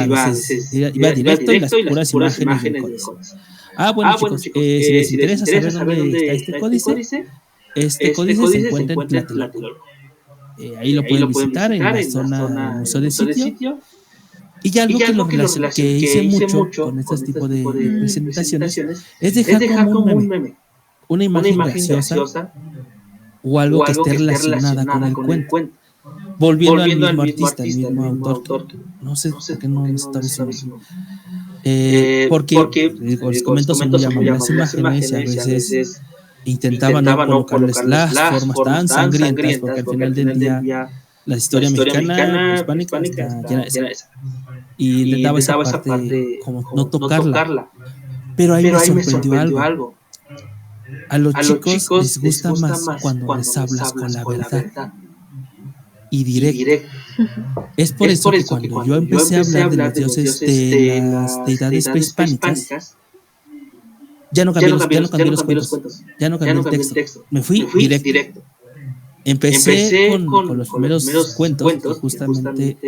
directo y las puras imágenes del códice. Chicos, si les interesa saber dónde está este códice se encuentra en Tlatelolco. Ahí lo pueden visitar en la zona del Museo del Sitio. Y ya algo que hice mucho con este tipo de presentaciones es dejar como un meme, una imagen graciosa o algo que esté relacionada con el cuento. Volviendo al mismo artista, al mismo autor, no sé por qué no está diciendo. Porque les comento, son muy amables las imágenes y a veces intentaban no colocarles las formas tan sangrientas, porque al final del día la historia mexicana hispánica está llena de eso. Y intentaba esa parte como no tocarla. Pero ahí me sorprendió algo. a los chicos les gusta más cuando les hablas con la verdad y directo. Es por eso que cuando yo empecé a hablar de los dioses de las deidades prehispánicas, ya no cambié los cuentos, ya no cambié el texto, me fui directo. Empecé con los primeros cuentos, que justamente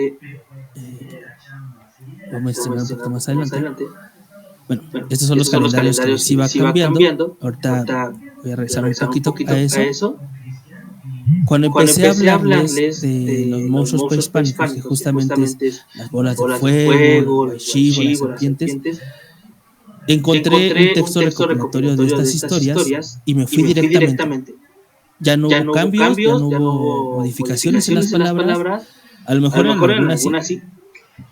voy a mencionar un poquito más adelante. Bueno, estos son los calendarios que se iba cambiando. Ahorita voy a regresar un poquito a eso. Cuando empecé a hablarles de los monstruos prehispánicos, que justamente es las bolas de fuego, el chivo, las serpientes, encontré un texto recopilatorio de estas historias y me fui directamente. Ya no hubo cambios, ya no hubo modificaciones en las palabras. A lo mejor en algunas sí,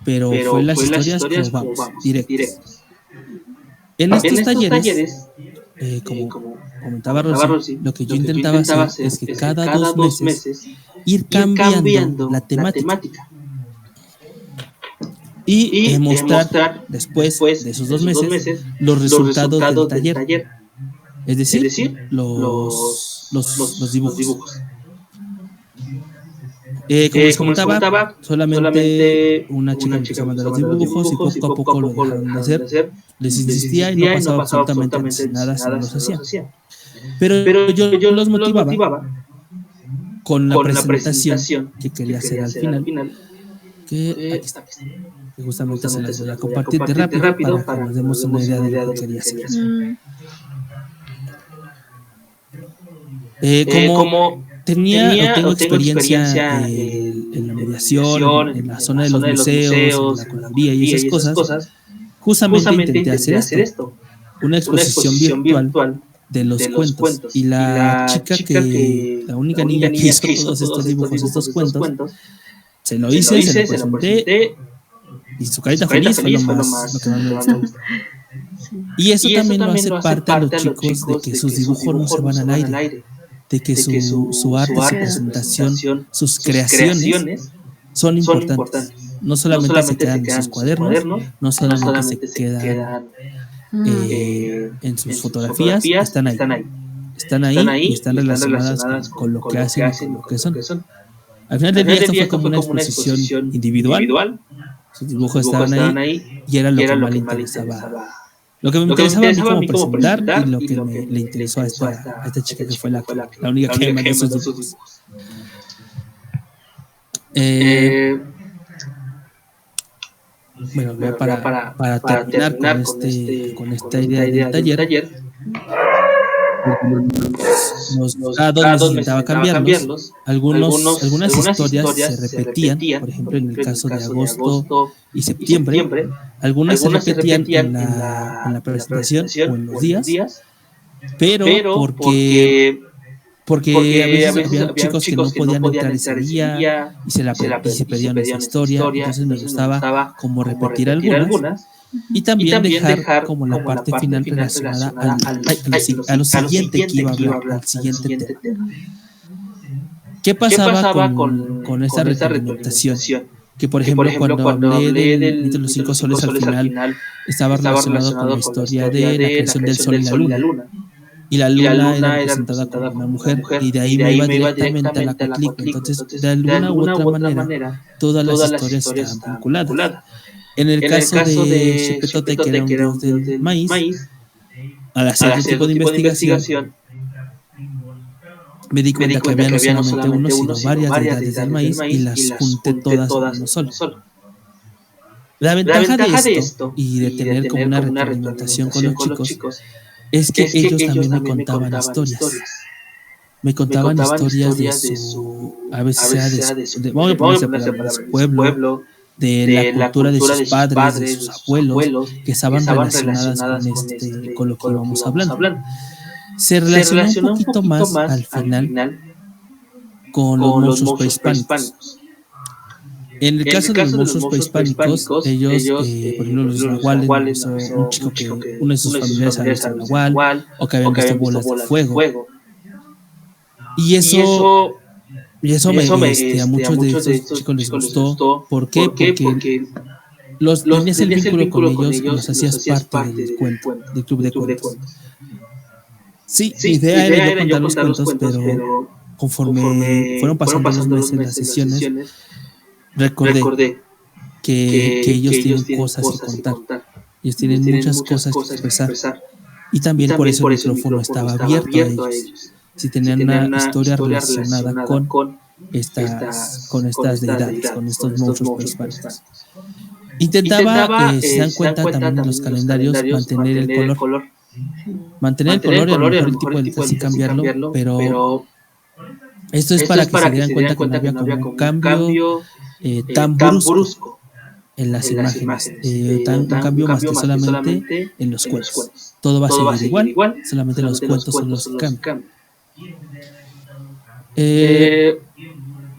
pero fue en las historias como vamos, directos. En estos talleres, como comentaba Rosy, lo que yo intentaba hacer es que cada 2 meses ir cambiando la temática y mostrar después de esos 2 meses los resultados del taller. Es decir, los dibujos. Como les comentaba, solamente una chica empezó a mandar los dibujos y poco a poco lo dejaron de hacer. Les insistía y no pasaba absolutamente nada si no los hacía. Pero yo los motivaba con la presentación que quería hacer al final, que aquí está, que justamente se las voy a compartir de rápido para que nos demos una idea de lo que quería hacer. Como tengo experiencia en la mediación, en la zona de los museos, en la curaduría y esas cosas, justamente intenté hacer esto, una exposición virtual de los cuentos. Y la la única niña que hizo todos estos dibujos, estos cuentos, se lo hice, se lo presenté, y su carita feliz fue lo que más me gustó. Y eso también lo hace parte a los chicos de que sus dibujos no se van al aire, de que su arte, su presentación, sus creaciones son importantes. No solamente se quedan en sus cuadernos, no solamente se quedan en sus fotografías, están ahí y están relacionadas con lo que hacen y con lo que son. Al final del día esto fue como una exposición individual. Sus dibujos estaban ahí y era lo que más le interesaba. Lo que me interesaba a mí como presentar y lo que le interesó a esta chica que fue la única que me mandó sus dibujos. Bueno, para terminar con esta idea del taller, cada 2 meses intentaba cambiarlos. Algunas historias se repetían, por ejemplo en el caso de agosto y septiembre, algunas se repetían en la presentación o en los días, pero porque a veces había chicos que no podían entrar ese día y se perdían esa historia, entonces me gustaba como repetir algunas y también dejar como la parte final relacionada a lo siguiente que iba a hablar, al siguiente tema. ¿Qué pasaba con esta retroalimentación? Que por ejemplo cuando hablé del mito de los 5 soles al final estaba relacionado con la historia de la creación del sol y la luna. Y la luna era representada como una mujer, y de ahí me iba directamente a la Coatlicue. Entonces, de alguna u otra manera, todas las historias estaban vinculadas. En el caso de Xepetote, que era un dios del maíz, al hacer este tipo de investigación, me di cuenta que había no solamente uno, sino varias deidades del maíz, y las junté todas en uno solo. La ventaja de esto, y de tener como una retroalimentación con los chicos, es que ellos también me contaban historias. Me contaban historias de su, a veces sea de su pueblo, de la cultura de sus padres, de sus abuelos, que estaban relacionadas con lo que íbamos hablando. Se relacionó un poquito más al final con los monstruos prehispánicos. En el caso de los monstruos prehispánicos, ellos, por ejemplo, los nahuales, un chico que uno de sus familiares había visto un nahual, o que habían visto bolas de fuego. Y eso a muchos de estos chicos les gustó. ¿Por qué? Porque tenías el vínculo con ellos y los hacías parte del cuento, del club de cuentos. Sí, mi idea era yo contar los cuentos, pero conforme fueron pasando los meses, las sesiones, recordé que ellos tienen cosas que contar. Ellos tienen muchas cosas que expresar. Y también por eso el micrófono estaba abierto a ellos. Si tenían una historia relacionada con estas deidades, con estos monstruos prehispánicos. Intentaba, si se dan cuenta, también en los calendarios, mantener el color. Mantener el color y a lo mejor el tipo de letras sí cambiarlo, pero esto es para que se dieran cuenta que no había como un cambio tan brusco en las imágenes, un cambio más que solamente en los cuentos. Todo va a seguir igual, solamente los cuentos son los que cambian.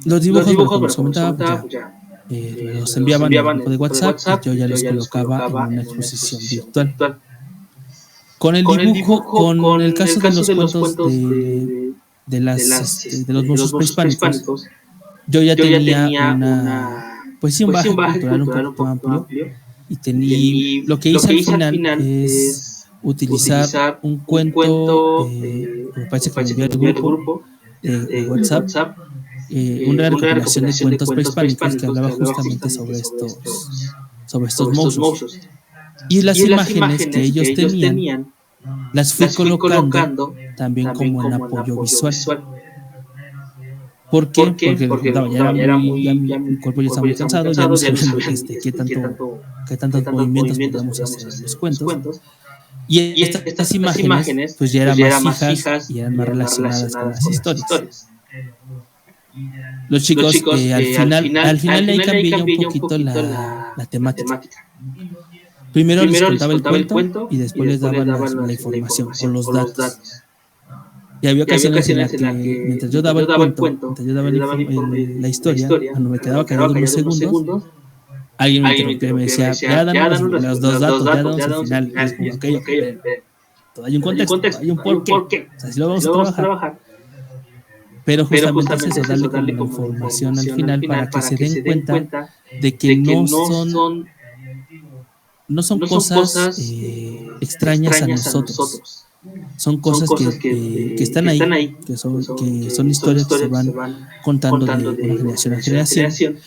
Los dibujos, como les comentaba, los enviaban al grupo de WhatsApp y yo ya los colocaba en una exposición virtual. Con el dibujo, con el caso de los cuentos de los monstruos prehispánicos, yo ya tenía un bagaje cultural un poquito amplio y lo que hice al final es utilizar un cuento, me parece que me envió el grupo de WhatsApp, una recopilación de cuentos prehispánicos que hablaba justamente sobre estos monstruos. Y las imágenes que ellos tenían las fui colocando también como en apoyo visual. ¿Por qué? Porque mi cuerpo ya estaba muy cansado, ya no sabía qué tantos movimientos podíamos hacer en los cuentos. Y estas imágenes pues ya eran más fijas y eran más relacionadas con las historias. Los chicos, al final ahí cambié ya un poquito la temática. Primero les contaba el cuento y después les daba la información o los datos. Y había ocasiones en las que mientras yo daba el cuento, mientras yo daba la historia, cuando me quedaba callado unos segundos, alguien me interrumpía y me decía, ya danos los dos datos, ya danos al final. Y es como, ok, todo hay un contexto, hay un porqué. O sea, así lo vamos a trabajar. Pero justamente es eso, darle como la información al final para que se den cuenta de que no son cosas extrañas a nosotros. Son cosas que están ahí, que son historias que se van contando de una generación a generación.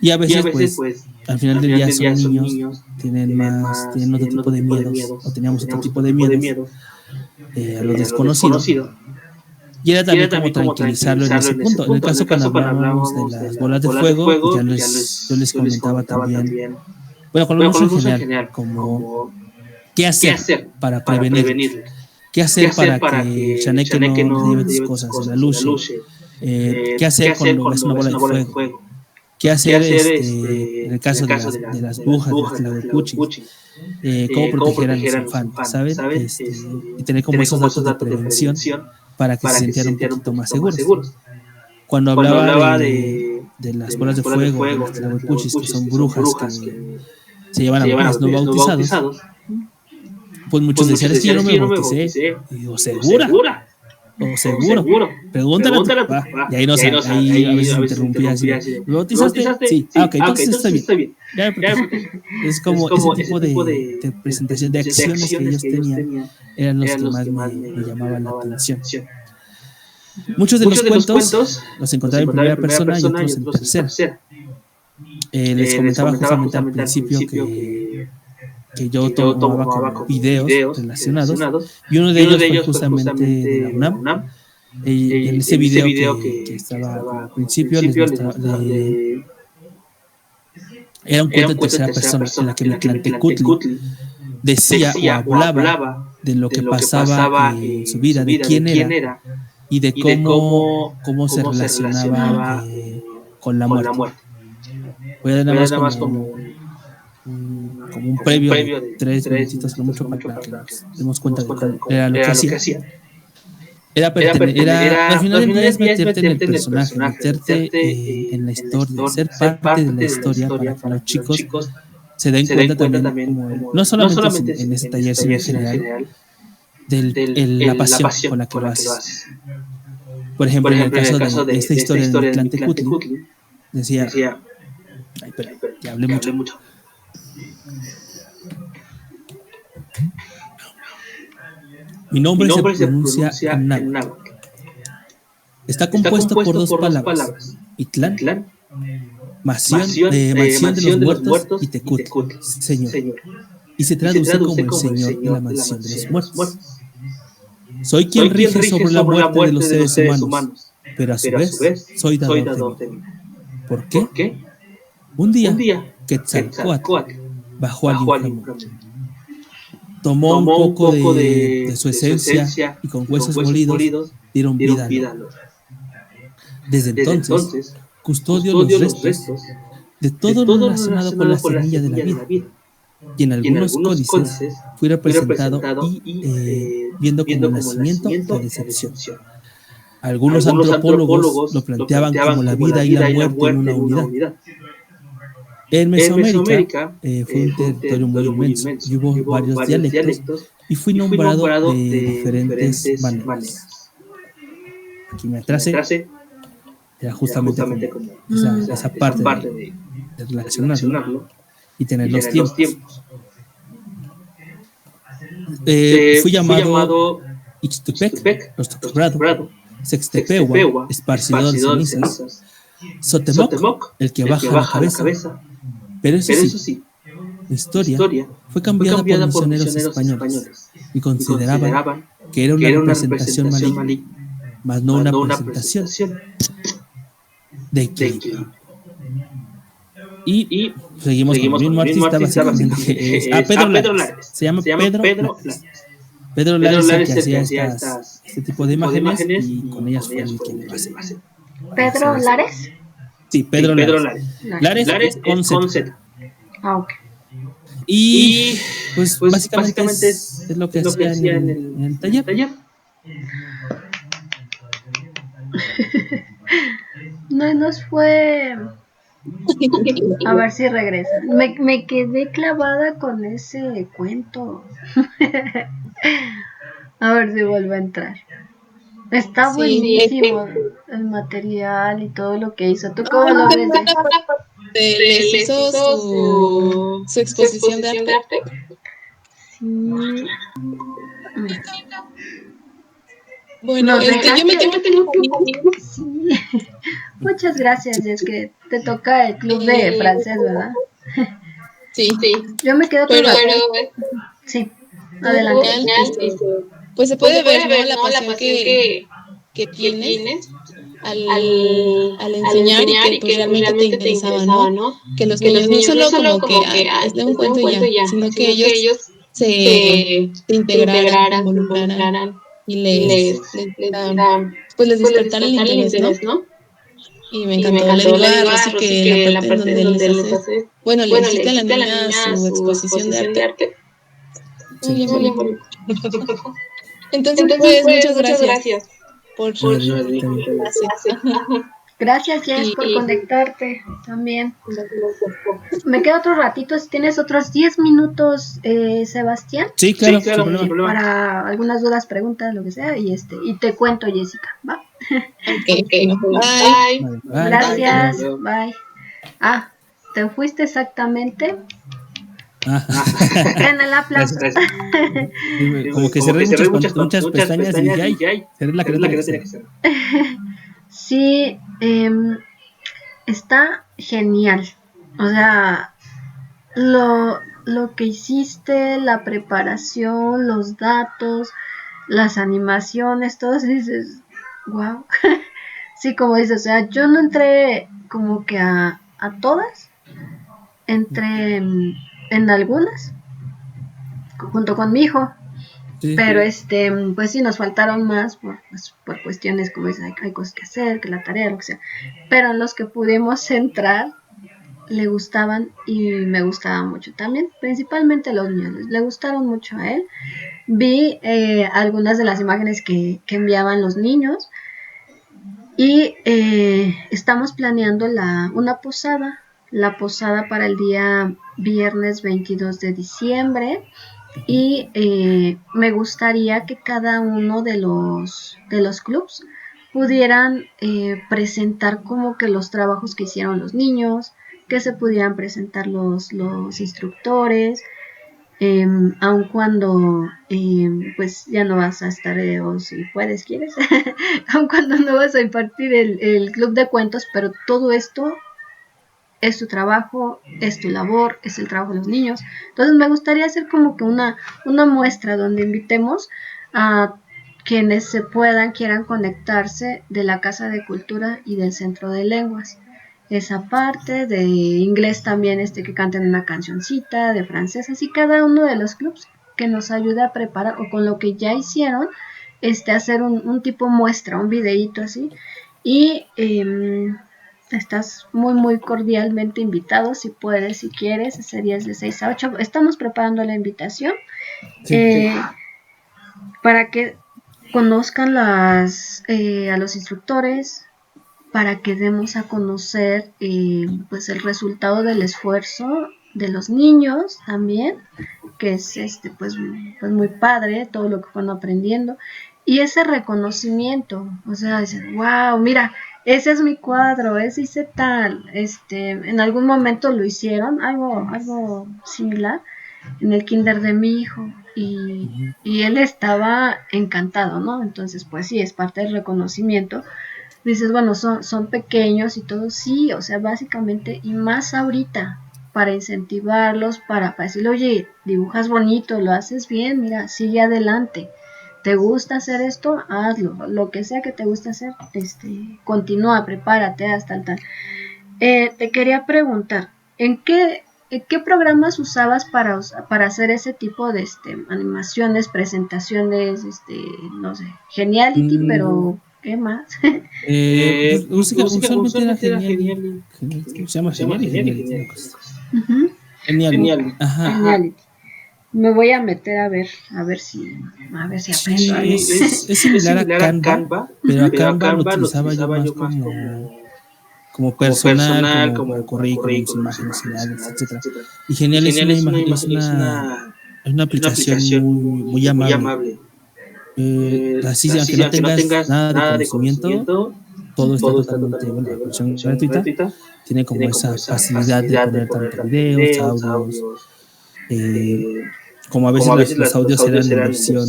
Y a veces, pues, al final del día son niños, tienen otro tipo de miedos, o teníamos otro tipo de miedos a lo desconocido. Y era también como tranquilizarlo en ese punto. En el caso cuando hablábamos de las bolas de fuego, pues yo les comentaba también, bueno, con los monstruos en general, como qué hacer para prevenir. ¿Qué hacer para que Shaneke no lleve tus cosas en la luz? ¿Qué hacer cuando ves una bola de fuego? ¿Qué hacer en el caso de las brujas de Tlahuelpuchi? ¿Cómo proteger a los infantes? ¿Saben? Y tener como esos datos de prevención para que se sintieran un poquito más seguros. Cuando hablaba de las bolas de fuego, de los Tlahuelpuchis, que son brujas que se llevan a bebés no bautizados, pues muchos decían, es que yo no me bauticé. Y digo, ¿segura? O seguro. Pregúntale a tu papá. Y ahí no sé, ahí a veces interrumpía así. ¿Me bautizaste? Sí. Ok, entonces está bien. Ya, es como ese tipo de presentación, de acciones que ellos tenían, eran los que más me llamaban la atención. Muchos de los cuentos los encontraba en primera persona y otros en tercera. Les comentaba justamente al principio que yo tomaba como videos relacionados, y uno de ellos fue justamente de la UNAM. En ese video que estaba al principio, era un cuento en tercera persona en la que Mictlantecutli decía o hablaba de lo que pasaba en su vida, de quién era y de cómo se relacionaba con la muerte. Voy a dar nada más como un previo de 3 minutitos, no mucho, para que nos demos cuenta de cómo era lo que hacía. Al final del día es meterte en el personaje, meterte en la historia, ser parte de la historia para que los chicos se den cuenta también, como, no solamente en ese taller, sino en general, de la pasión con la que lo haces. Por ejemplo, en el caso de esta historia de Mictlantecutli, decía, ay, pero ya hablé mucho. Mi nombre se pronuncia en náhuatl. Está compuesto por dos palabras, Itlán, mansión de los muertos, y Tecutl, Señor. Y se traduce como el Señor de la mansión de los muertos. Soy quien rige sobre la muerte de los seres humanos, pero a su vez soy dador de vida. ¿Por qué? Un día, Quetzalcóatl bajó al inframundo. Tomó un poco de su esencia y con huesos molidos dieron vida al otro. Desde entonces, custodio los restos de todo lo relacionado con la semilla de la vida. Y en algunos códices fui representado y viendo como nacimiento la decepción. Algunos antropólogos lo planteaban como la vida y la muerte en una unidad. En Mesoamérica fue un territorio muy inmenso y hubo varios dialectos y fui nombrado de diferentes maneras. Aquí me atrasé, era justamente como esa parte de relacionarlo y tener los tiempos. Fui llamado Ixtepec, Rostocrado, Sextepehuah, esparcidor de cenizas, Sotemoc, el que baja la cabeza. Pero eso sí, mi historia fue cambiada por misioneros españoles y consideraban que era una representación maligna, mas no una presentación de equilibrio. Y seguimos con el mismo artista, básicamente, que es Pedro Lares. Se llama Pedro Lares. Pedro Lares es el que hacía este tipo de imágenes y con ellas fue el que me pasé.
¿Pedro Lares?
Sí, Pedro Lares. Lares con Z.
Ah, ok.
Y pues básicamente es lo que hacía en el taller.
No nos fue... A ver si regresa. Me quedé clavada con ese cuento. A ver si vuelve a entrar. Está buenísimo el material y todo lo que hizo. ¿Tú cómo lo ves?
¿Les hizo su exposición de arte?
Sí.
Bueno, yo me tengo que...
Sí. Muchas gracias. Es que te toca el club de francés, ¿verdad?
Sí.
Yo me quedo con sí. Adelante.
Pues se puede ver, ¿no? La pasión que tienes al enseñar y que pues, realmente te interesaba, ¿no? Que los niños no solo como que es de un cuento y ya, sino que ellos se integraran, se involucraran y les despertaran el interés, ¿no? Y me encantó. Le digo a Rosy que la parte en donde les hace, bueno, le hiciste a la niña su exposición de arte.
Sí.
Muy bonito. Entonces, pues, muchas gracias por
Gracias, Jess, por conectarte también. Me queda otro ratito. Si tienes otros 10 minutos, Sebastián.
Sí, claro.
Para algunas dudas, preguntas, lo que sea. Y te cuento, Jessica. ¿Va?
Okay. Bye.
Gracias. Bye. Ah, ¿te fuiste exactamente? En la plaza.
Como que cerré muchas pestañas y ya cerré la que tenía que cerrar.
Sí, está genial. O sea, lo que hiciste, la preparación, los datos, las animaciones, todos dices, wow. Sí, como dices, o sea, yo no entré como que a todas, entré en algunas, junto con mi hijo. Sí, pero pues sí, nos faltaron más por cuestiones como dices, hay cosas que hacer, que la tarea, lo que sea. Pero en los que pudimos entrar, le gustaban y me gustaba mucho también, principalmente los niños, le gustaron mucho a él. Vi algunas de las imágenes que enviaban los niños y estamos planeando la posada para el día viernes 22 de diciembre. Y me gustaría que cada uno de los clubs pudieran presentar como que los trabajos que hicieron los niños, que se pudieran presentar los instructores, aun cuando pues ya no vas a estar, o si puedes, quieres, aun cuando no vas a impartir el club de cuentos, pero todo esto es tu trabajo, es tu labor, es el trabajo de los niños. Entonces me gustaría hacer como que una muestra donde invitemos a quienes se puedan, quieran conectarse de la Casa de Cultura y del Centro de Lenguas. Esa parte de inglés también, que canten una cancioncita, de francés, así cada uno de los clubs que nos ayude a preparar, o con lo que ya hicieron, hacer un tipo muestra, un videíto así. Y estás muy muy cordialmente invitado, si puedes, si quieres. Sería de 6 a 8. Estamos preparando la invitación, sí. Para que conozcan a los instructores, para que demos a conocer pues el resultado del esfuerzo de los niños también, que es pues muy padre todo lo que van aprendiendo, y ese reconocimiento, o sea, dicen, wow, mira, ese es mi cuadro, ese hice tal, en algún momento lo hicieron, algo similar en el kinder de mi hijo, y él estaba encantado, ¿no? Entonces, pues sí, es parte del reconocimiento. Dices, bueno, son pequeños y todo, sí, o sea, básicamente, y más ahorita, para incentivarlos, para decirle, oye, dibujas bonito, lo haces bien, mira, sigue adelante. ¿Te gusta hacer esto? Hazlo. Lo que sea que te guste hacer, continúa, prepárate hasta el tal. Te quería preguntar, ¿en qué programas usabas para hacer ese tipo de animaciones, presentaciones, no sé, Geniality, pero ¿qué más?
Usualmente era Geniality. Se llama Geniality. Geniality.
Geniality. Me voy a meter a ver si aprendo algo.
Es similar a Canva, pero a Canva lo utilizaba yo más como personal, como currículums, imágenes, slides, etc. Y Genial es una aplicación muy amable. Así, aunque no tengas nada de conocimiento, todo está totalmente, bueno, la versión gratuita tiene como esa facilidad de poner tanto videos, audios, como a veces los audios eran en versión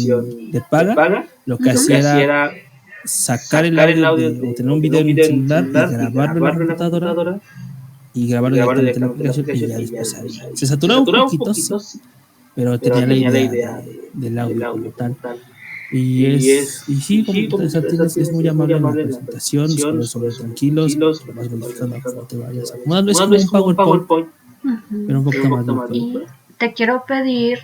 de paga, lo que hacía era sacar el audio o tener un video en un celular y grabarlo en la computadora y grabarlo directamente en la aplicación, y ya después ahí se saturaba un poquito, sí, pero tenía la idea del audio como tal. Y sí, como es muy amable en la presentación, los colores son muy tranquilos, lo vas modificando conforme te vayas acomodando. Es como un PowerPoint, pero un poquito más virtual.
Te quiero pedir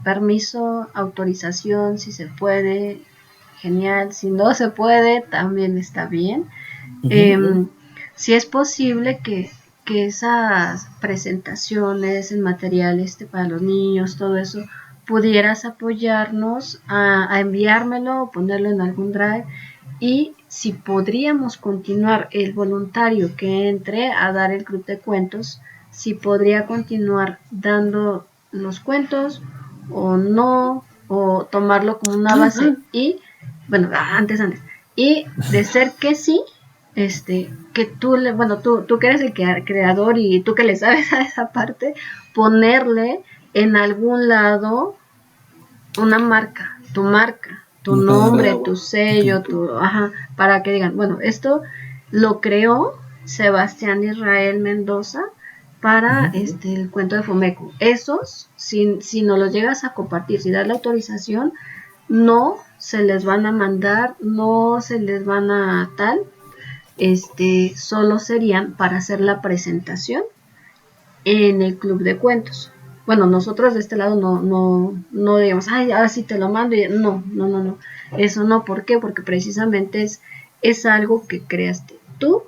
permiso, autorización, si se puede, genial. Si no se puede, también está bien. Si es posible que esas presentaciones, el material para los niños, todo eso, pudieras apoyarnos a enviármelo o ponerlo en algún drive, y si podríamos continuar, el voluntario que entre a dar el club de cuentos, si podría continuar dando los cuentos o no, o tomarlo como una base. Y bueno, antes y de ser que sí, que tú tú que eres el creador y tú que le sabes a esa parte, ponerle en algún lado una marca, tu nombre, tu sello, para que digan, bueno, esto lo creó Sebastián Israel Mendoza para el cuento de Fomeco. Esos, si no los llegas a compartir, si das la autorización, no se les van a mandar, no se les van a tal, solo serían para hacer la presentación en el club de cuentos. Bueno, nosotros de este lado no digamos, ay, ahora sí te lo mando, y no, eso no. ¿Por qué? Porque precisamente es algo que creaste tú,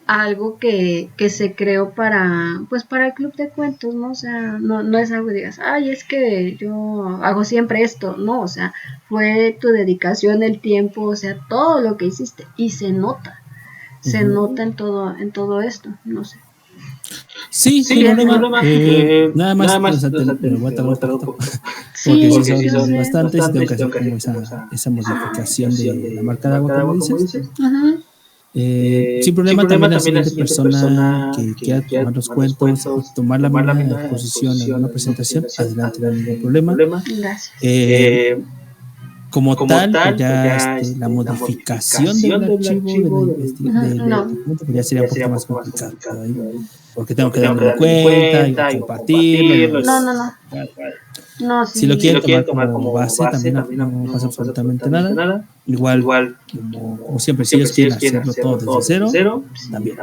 algo que se creó para el club de cuentos, ¿no? O sea, no es algo que digas, ay, es que yo hago siempre esto, no, o sea, fue tu dedicación, el tiempo, o sea, todo lo que hiciste, y se nota en todo esto, no sé.
Sí, sin problema. Nada más, me voy a tardar un poco. Porque son bastantes y tengo que hacer como esa modificación de la marca de agua, como dices. Sin problema también la siguiente persona que quiera tomar los cuentos o tomar la misma exposición en una presentación, adelante, no hay ningún problema.
Gracias.
Como tal, pues ya la modificación del archivo del documento pues ya sería un poquito más complicado, porque tengo que darme cuenta y compartirlo.
No,
si lo quieren tomar como base, también no pasa absolutamente nada. Igual, como siempre, si ellos quieren hacerlo todo desde cero, también.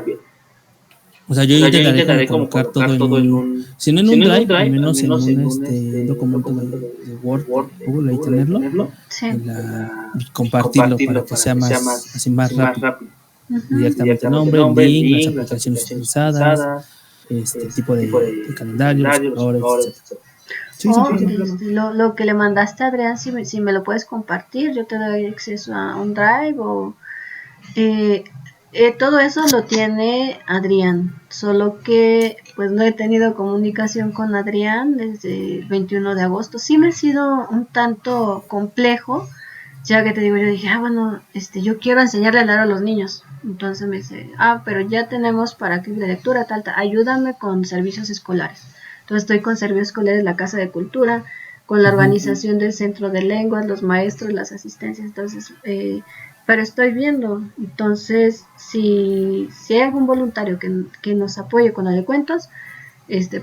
O sea, yo intentaré como colocar todo en un, si no en un drive, al menos en un documento de Word, Google, ahí tenerlo, y compartirlo para que sea más rápido. Directamente el nombre, el link, las aplicaciones utilizadas, tipo de calendario, los colores, etc.
Sí, lo que le mandaste a Adrián, si me lo puedes compartir, yo te doy acceso a un drive o todo eso lo tiene Adrián, solo que pues no he tenido comunicación con Adrián desde el 21 de agosto. Sí me ha sido un tanto complejo, ya que te digo, yo dije, bueno, yo quiero enseñarle a leer a los niños. Entonces me dice, pero ya tenemos para club de lectura, tal, ayúdame con servicios escolares. Entonces estoy con servicios escolares, la Casa de Cultura, con la organización del Centro de Lenguas, los maestros, las asistencias. Entonces, pero estoy viendo. Entonces, si hay algún voluntario que nos apoye con la de cuentos,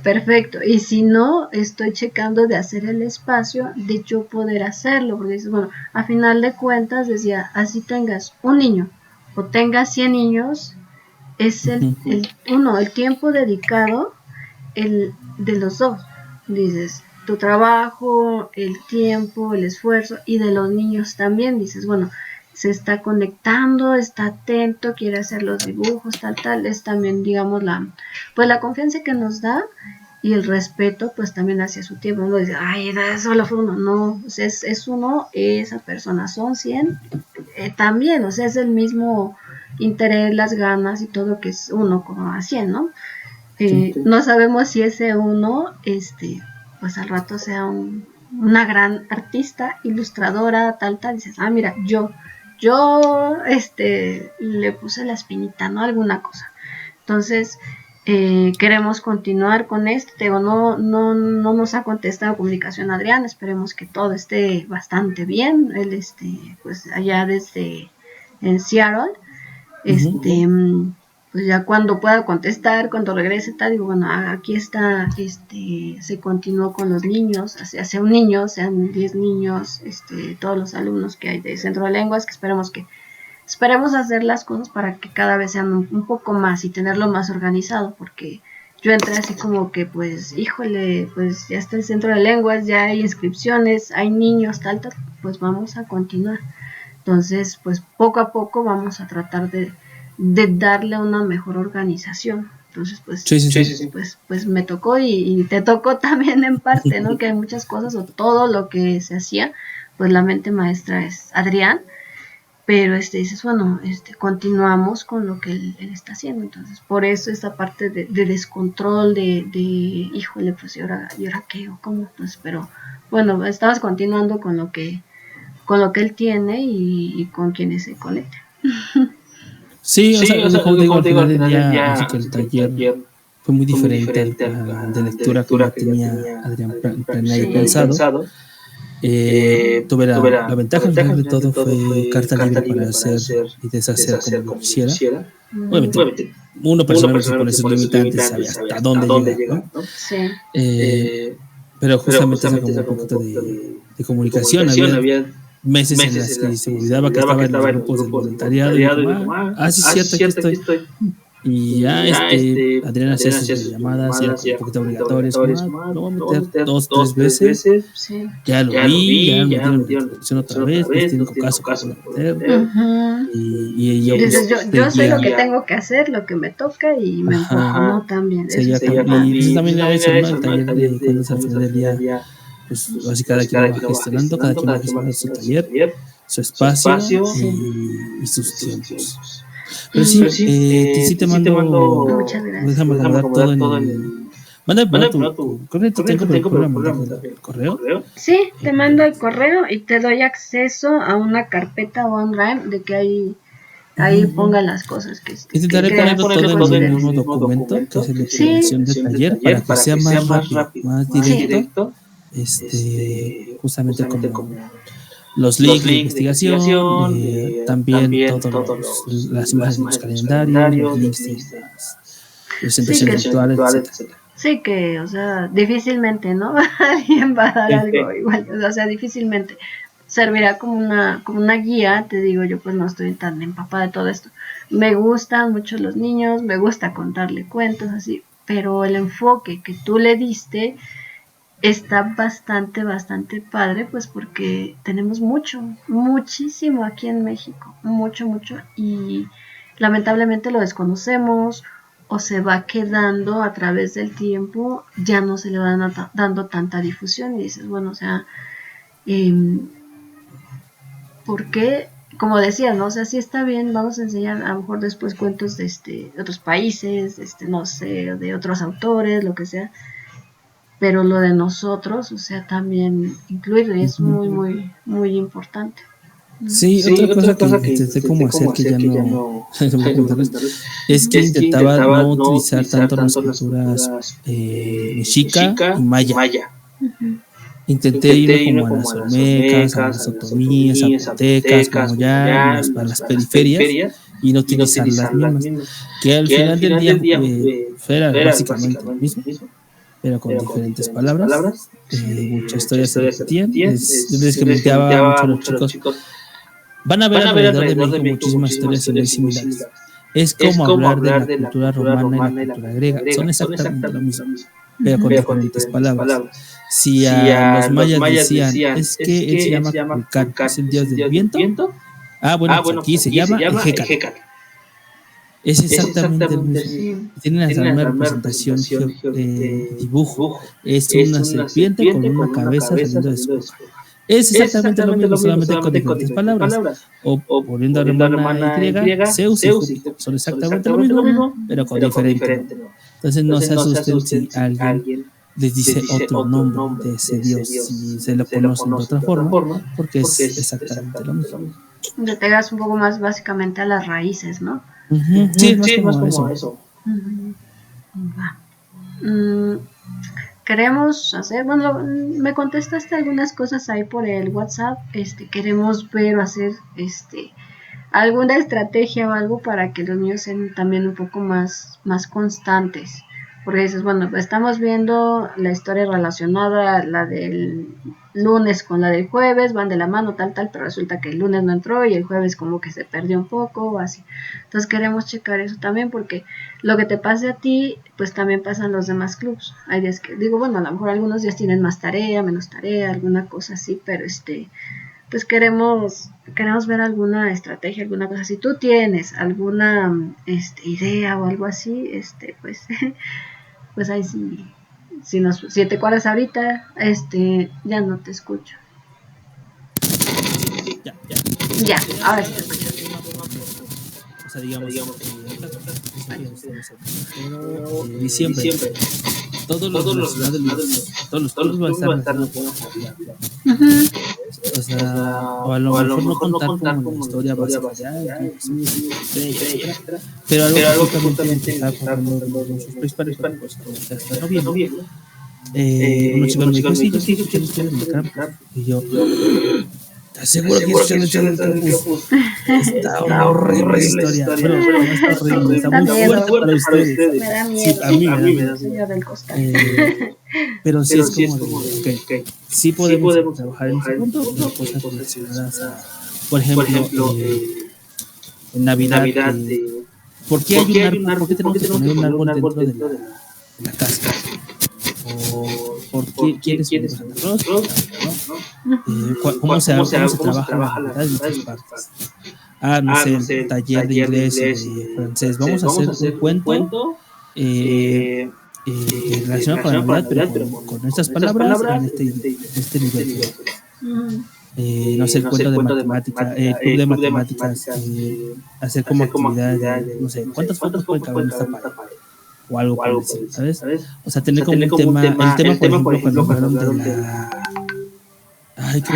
perfecto. Y si no, estoy checando de hacer el espacio de yo poder hacerlo. Porque dices, bueno, a final de cuentas, decía, así tengas un niño o tengas 100 niños, es el tiempo dedicado de los dos. Dices, tu trabajo, el tiempo, el esfuerzo, y de los niños también. Dices, bueno, se está conectando, está atento, quiere hacer los dibujos, tal, es también, digamos, la confianza que nos da y el respeto, pues también hacia su tiempo. Uno dice, solo fue uno, no, o sea, es uno, esa persona, son 100, también, o sea, es el mismo interés, las ganas y todo, que es uno como a 100, ¿no? No sabemos si ese uno, pues al rato sea una gran artista, ilustradora, tal, dices, mira, yo le puse la espinita, ¿no? Alguna cosa. Entonces, queremos continuar con esto. No nos ha contestado comunicación Adrián, esperemos que todo esté bastante bien. Él, pues allá desde en Seattle, pues ya cuando pueda contestar, cuando regrese, tal, digo, bueno, aquí está, se continuó con los niños, hacia un niño, sean 10 niños, todos los alumnos que hay de Centro de Lenguas, que esperemos hacer las cosas para que cada vez sean un poco más y tenerlo más organizado, porque yo entré así como que, pues, híjole, pues ya está el Centro de Lenguas, ya hay inscripciones, hay niños, tal, pues vamos a continuar. Entonces, pues poco a poco vamos a tratar de darle una mejor organización. Entonces, pues,
sí.
Pues me tocó y te tocó también en parte, ¿no? Que hay muchas cosas o todo lo que se hacía, pues la mente maestra es Adrián, pero dices, bueno, continuamos con lo que él está haciendo. Entonces, por eso esta parte de descontrol, de híjole, pues, ¿y ahora qué? ¿O cómo? Pues, pero, bueno, estabas continuando con lo que él tiene y con quienes se conecta.
Sí, o sea, como digo, al final del día, así que el taller fue muy diferente al de lectura que ya tenía Adrián planeado y pensado. Tuve la ventaja de todo fue carta libre para hacer y deshacer como yo quisiera. Obviamente, uno personalmente por esos limitantes sabía hasta dónde llegar, ¿no?
Sí.
Pero justamente esa como un poquito de comunicación, había meses en las que se me olvidaba que estaba en los grupos del voluntariado y como, sí, cierto, aquí estoy. Y ya Adrián hacía sus llamadas, era como un poquito obligatorias, lo voy a meter 2-3 veces,
sí.
ya lo vi, ya me metieron en la introducción otra vez, tiene un caso para meter. Y yo,
yo sé lo que tengo que hacer, lo que me toca y me enfoco también.
Y eso también era eso, ¿no? El taller de cuentos al final del día, pues así cada quien lo va gestionando, cada quien va gestionando su taller, su espacio y sus tiempos. Pero sí te mando.
Muchas gracias.
Déjame acomodar todo en el. Mándame tu correo, el correo.
Sí, te mando el correo y te doy acceso a una carpeta OneDrive de que hay ahí pongan las cosas que
intentaré ponerlo todo en el mismo documento, que es el de planeación de taller, para que sea más rápido, más directo, justamente como los links de investigación, también todos las imágenes de los calendarios, los links de las presentaciones virtuales, etc.
Sí, que, o sea, difícilmente, ¿no? Alguien va a dar algo igual, o sea, difícilmente servirá como una guía, te digo, yo pues no estoy tan empapada de todo esto. Me gustan mucho los niños, me gusta contarle cuentos así, pero el enfoque que tú le diste está bastante padre, pues porque tenemos muchísimo aquí en México, mucho, y lamentablemente lo desconocemos o se va quedando a través del tiempo, ya no se le va dando tanta difusión y dices, bueno, o sea, ¿por qué? Como decía, ¿no? O sea, sí está bien, vamos a enseñar a lo mejor después cuentos de otros países, no sé, de otros autores, lo que sea, pero lo de nosotros, o sea, también incluirlo y es muy importante.
Sí, otra cosa que intenté como hacer que ya no es que intentaba no utilizar tanto las culturas mexica y maya. Intenté irme como a las olmecas, a las otomíes, zapotecas, como ya a las periferias y no utilizar las mismas, que al final del día era básicamente lo mismo, pero con diferentes palabras, muchas historias se repetían. Yo les comentaba mucho a los chicos, van a ver alrededor de México muchísimas historias muy similares. Es como hablar de la cultura romana y la cultura griega, son exactamente lo mismo, pero con diferentes palabras. Si a los mayas decían, es que él se llama Cuculcán, es el dios del viento, bueno, pues aquí se llama Ejecatl. Es exactamente el mismo. Tienen hasta una representación de dibujo. Es una serpiente con una cabeza saliendo de su boca. Es exactamente lo mismo, solamente con diferentes palabras. O poniendo a romana y griega, Zeus y Júpiter. Son exactamente lo mismo, pero con diferente. Entonces no se asusten si alguien les dice otro nombre de ese dios, si se lo conocen de otra forma, porque es exactamente lo mismo.
Que te hagas un poco más básicamente a las raíces, ¿no?
Sí, más como eso.
Queremos hacer, bueno, me contestaste algunas cosas ahí por el WhatsApp, queremos ver o hacer alguna estrategia o algo para que los niños sean también un poco más constantes. Porque dices, bueno, estamos viendo la historia relacionada, la del lunes con la del jueves, van de la mano, tal, pero resulta que el lunes no entró y el jueves como que se perdió un poco o así. Entonces queremos checar eso también porque lo que te pase a ti, pues también pasa en los demás clubs. Hay días que, digo, bueno, a lo mejor algunos días tienen más tarea, menos tarea, alguna cosa así, pero pues queremos ver alguna estrategia, alguna cosa. Si tú tienes alguna idea o algo así, pues ahí sí, si te cuadras ahorita, ya no te escucho. Ya, ahora sí te escucho.
O sea, digamos diciembre. Todos los clubs van a estar o sea, o a lo mejor no contar como la historia básica, pero algo que justamente estaba contando con sus principales hasta noviembre. Unos chicos me dijo, sí, yo quiero escuchar historias del campus. Y yo, ¿estás seguro que quieres escuchar historias del campus? Está horrible la historia. Bueno, no está horrible, está muy fuerte para ustedes.
Me da miedo.
Sí, a mí me da
miedo.
Pero sí es como que sí podemos trabajar en ese punto, cosas relacionadas a, por ejemplo, en Navidad, ¿por qué hay un árbol? ¿Por qué tenemos que poner un árbol dentro de la casa? ¿O por qué quieres un Santa Claus? ¿Cómo se trabaja la Navidad en otras partes? No sé, taller de inglés y de francés. Vamos a hacer un cuento relacionado con la Navidad, pero con estas palabras en este nivel. No sé, el cuento de matemáticas, el club de matemáticas, hacer como actividad, no sé, ¿cuántas fotos pueden caber en esta pared? O algo por decir, ¿sabes? O sea, tener como un tema, el tema, por ejemplo, cuando hablaron de la...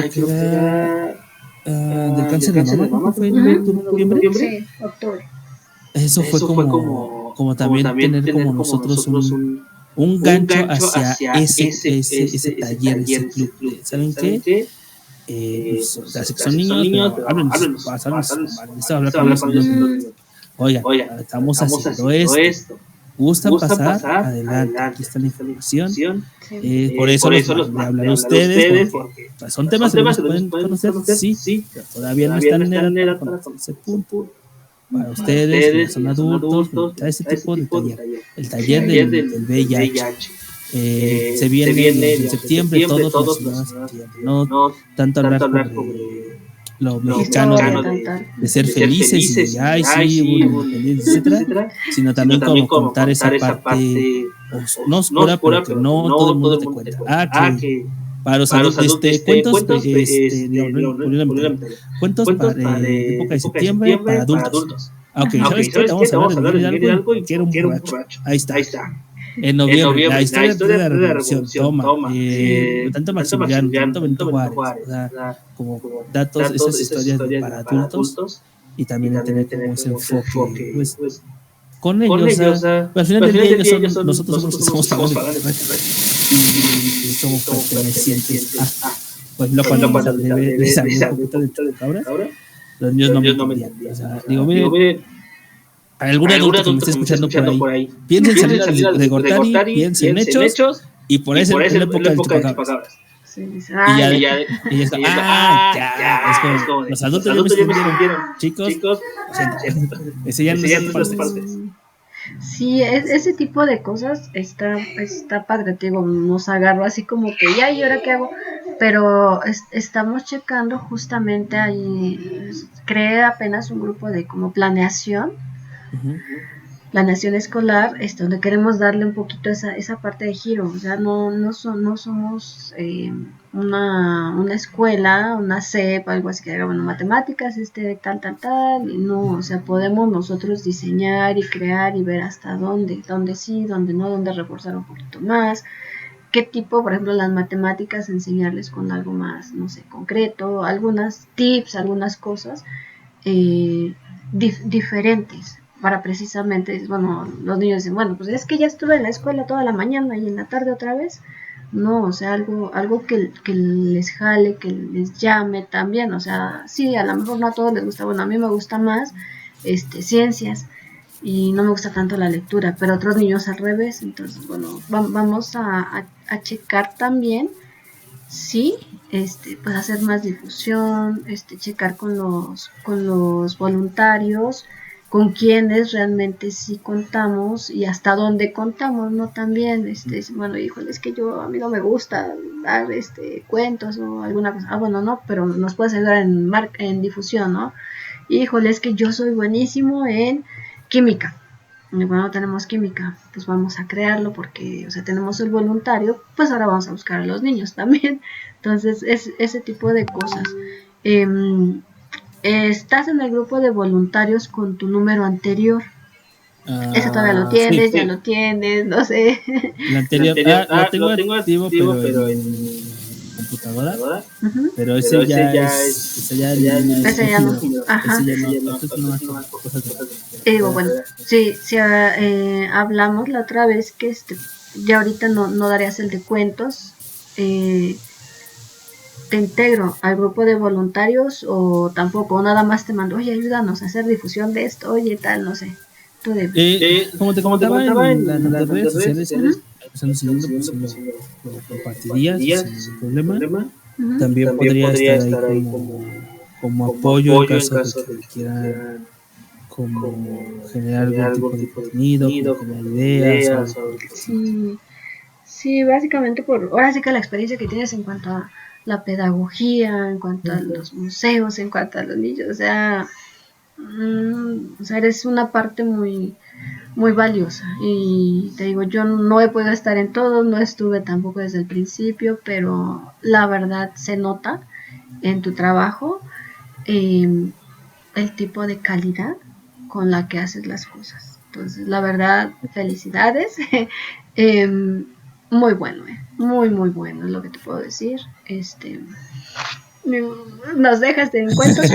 creo que era... del cáncer de mama, ¿no fue en noviembre?
Sí, octubre.
Eso fue como también tener como nosotros un gancho hacia ese taller, ese club. ¿Saben qué? Pues, así que son niños, pero hablen de sus papás, hablar con los niños. Oigan, estamos haciendo esto. ¿Gustan pasar? Adelante, aquí está la información. Por eso les voy a hablar a ustedes, porque son temas que pueden conocer, sí, pero todavía no están en edad para conocer ese punto. Para ustedes, que son adultos, ese tipo de taller. El taller del VIH. Se viene en septiembre, todos relacionados a septiembre. No tanto hablar sobre lo mexicano de ser felices y de ay, sí, hubo independencia, etcétera, sino también como contar esa parte no oscura, pero que no todo el mundo te cuenta. Que para los adultos, cuentos cuentos para época de septiembre para adultos. Ok, ¿sabes qué? Vamos a hablar de algo y quiero un borracho. Ahí está. En noviembre, la historia de la revolución, tanto Maximiliano, tanto Benito Juárez, como datos, esas historias para adultos, y también tener como ese enfoque, pues, con ellos, al final del día ellos son, nosotros somos pagando y somos pertenecientes a, pues lo cuando les hablé un poquito de Chupacabras, los niños no me entendían, o sea, digo, mire, algún adulto que me esté escuchando por ahí, piensa en salir de Gortari, piensa en hechos, y por eso es la época del Chupacabras. Y ya es como, los adultos ya me entendieron, chicos, ese ya no es parte.
Sí, ese tipo de cosas está padre, te digo, nos agarró así como que ya, ¿y ahora qué hago? Pero estamos checando justamente ahí, creé apenas un grupo de como planeación, planeación escolar, donde queremos darle un poquito esa parte de giro, o sea, no somos una escuela, una CEP, algo así que haga, bueno, matemáticas, tal, y no, o sea, podemos nosotros diseñar y crear y ver hasta dónde sí, dónde no, dónde reforzar un poquito más, qué tipo, por ejemplo, las matemáticas, enseñarles con algo más, no sé, concreto, algunas tips, algunas cosas diferentes, para precisamente, bueno, los niños dicen, bueno, pues es que ya estuve en la escuela toda la mañana y en la tarde otra vez. No, o sea, algo que les jale, que les llame también, o sea, sí, a lo mejor no a todos les gusta, bueno, a mí me gusta más ciencias y no me gusta tanto la lectura, pero a otros niños al revés, entonces, bueno, vamos a checar también, sí, pues hacer más difusión, checar con los voluntarios, con quienes realmente sí contamos y hasta dónde contamos, ¿no? También, bueno, híjole, es que a mí no me gusta dar cuentos o alguna cosa, bueno, no, pero nos puedes ayudar en difusión, ¿no? Híjole, es que yo soy buenísimo en química. Y bueno, tenemos química, pues vamos a crearlo porque, o sea, tenemos el voluntario, pues ahora vamos a buscar a los niños también. Entonces, es ese tipo de cosas. Estás en el grupo de voluntarios con tu número anterior. Eso todavía lo tienes, sí. Ya lo tienes, no sé.
El anterior, lo tengo activo, pero en computadora. Pero ese ya no. Ajá.
Digo, bueno, sí, hablamos la otra vez que ya ahorita no darías el de cuentos. Te integro al grupo de voluntarios o tampoco, nada más te mando, oye, ayúdanos a hacer difusión de esto, oye, tal, no sé.
Como te comentaba en las redes sociales, pues lo compartirías sin problema. También podría estar ahí como apoyo en caso de que quieran como generar algún tipo de contenido, como ideas.
Sí, básicamente ahora sí que la experiencia que tienes en cuanto a la pedagogía, en cuanto a los museos, en cuanto a los niños, o sea, eres una parte muy, muy valiosa. Y te digo, yo no he podido estar en todo, no estuve tampoco desde el principio, pero la verdad se nota en tu trabajo el tipo de calidad con la que haces las cosas. Entonces, la verdad, felicidades. Muy bueno, muy, muy bueno es lo que te puedo decir. nos dejas de encuentros,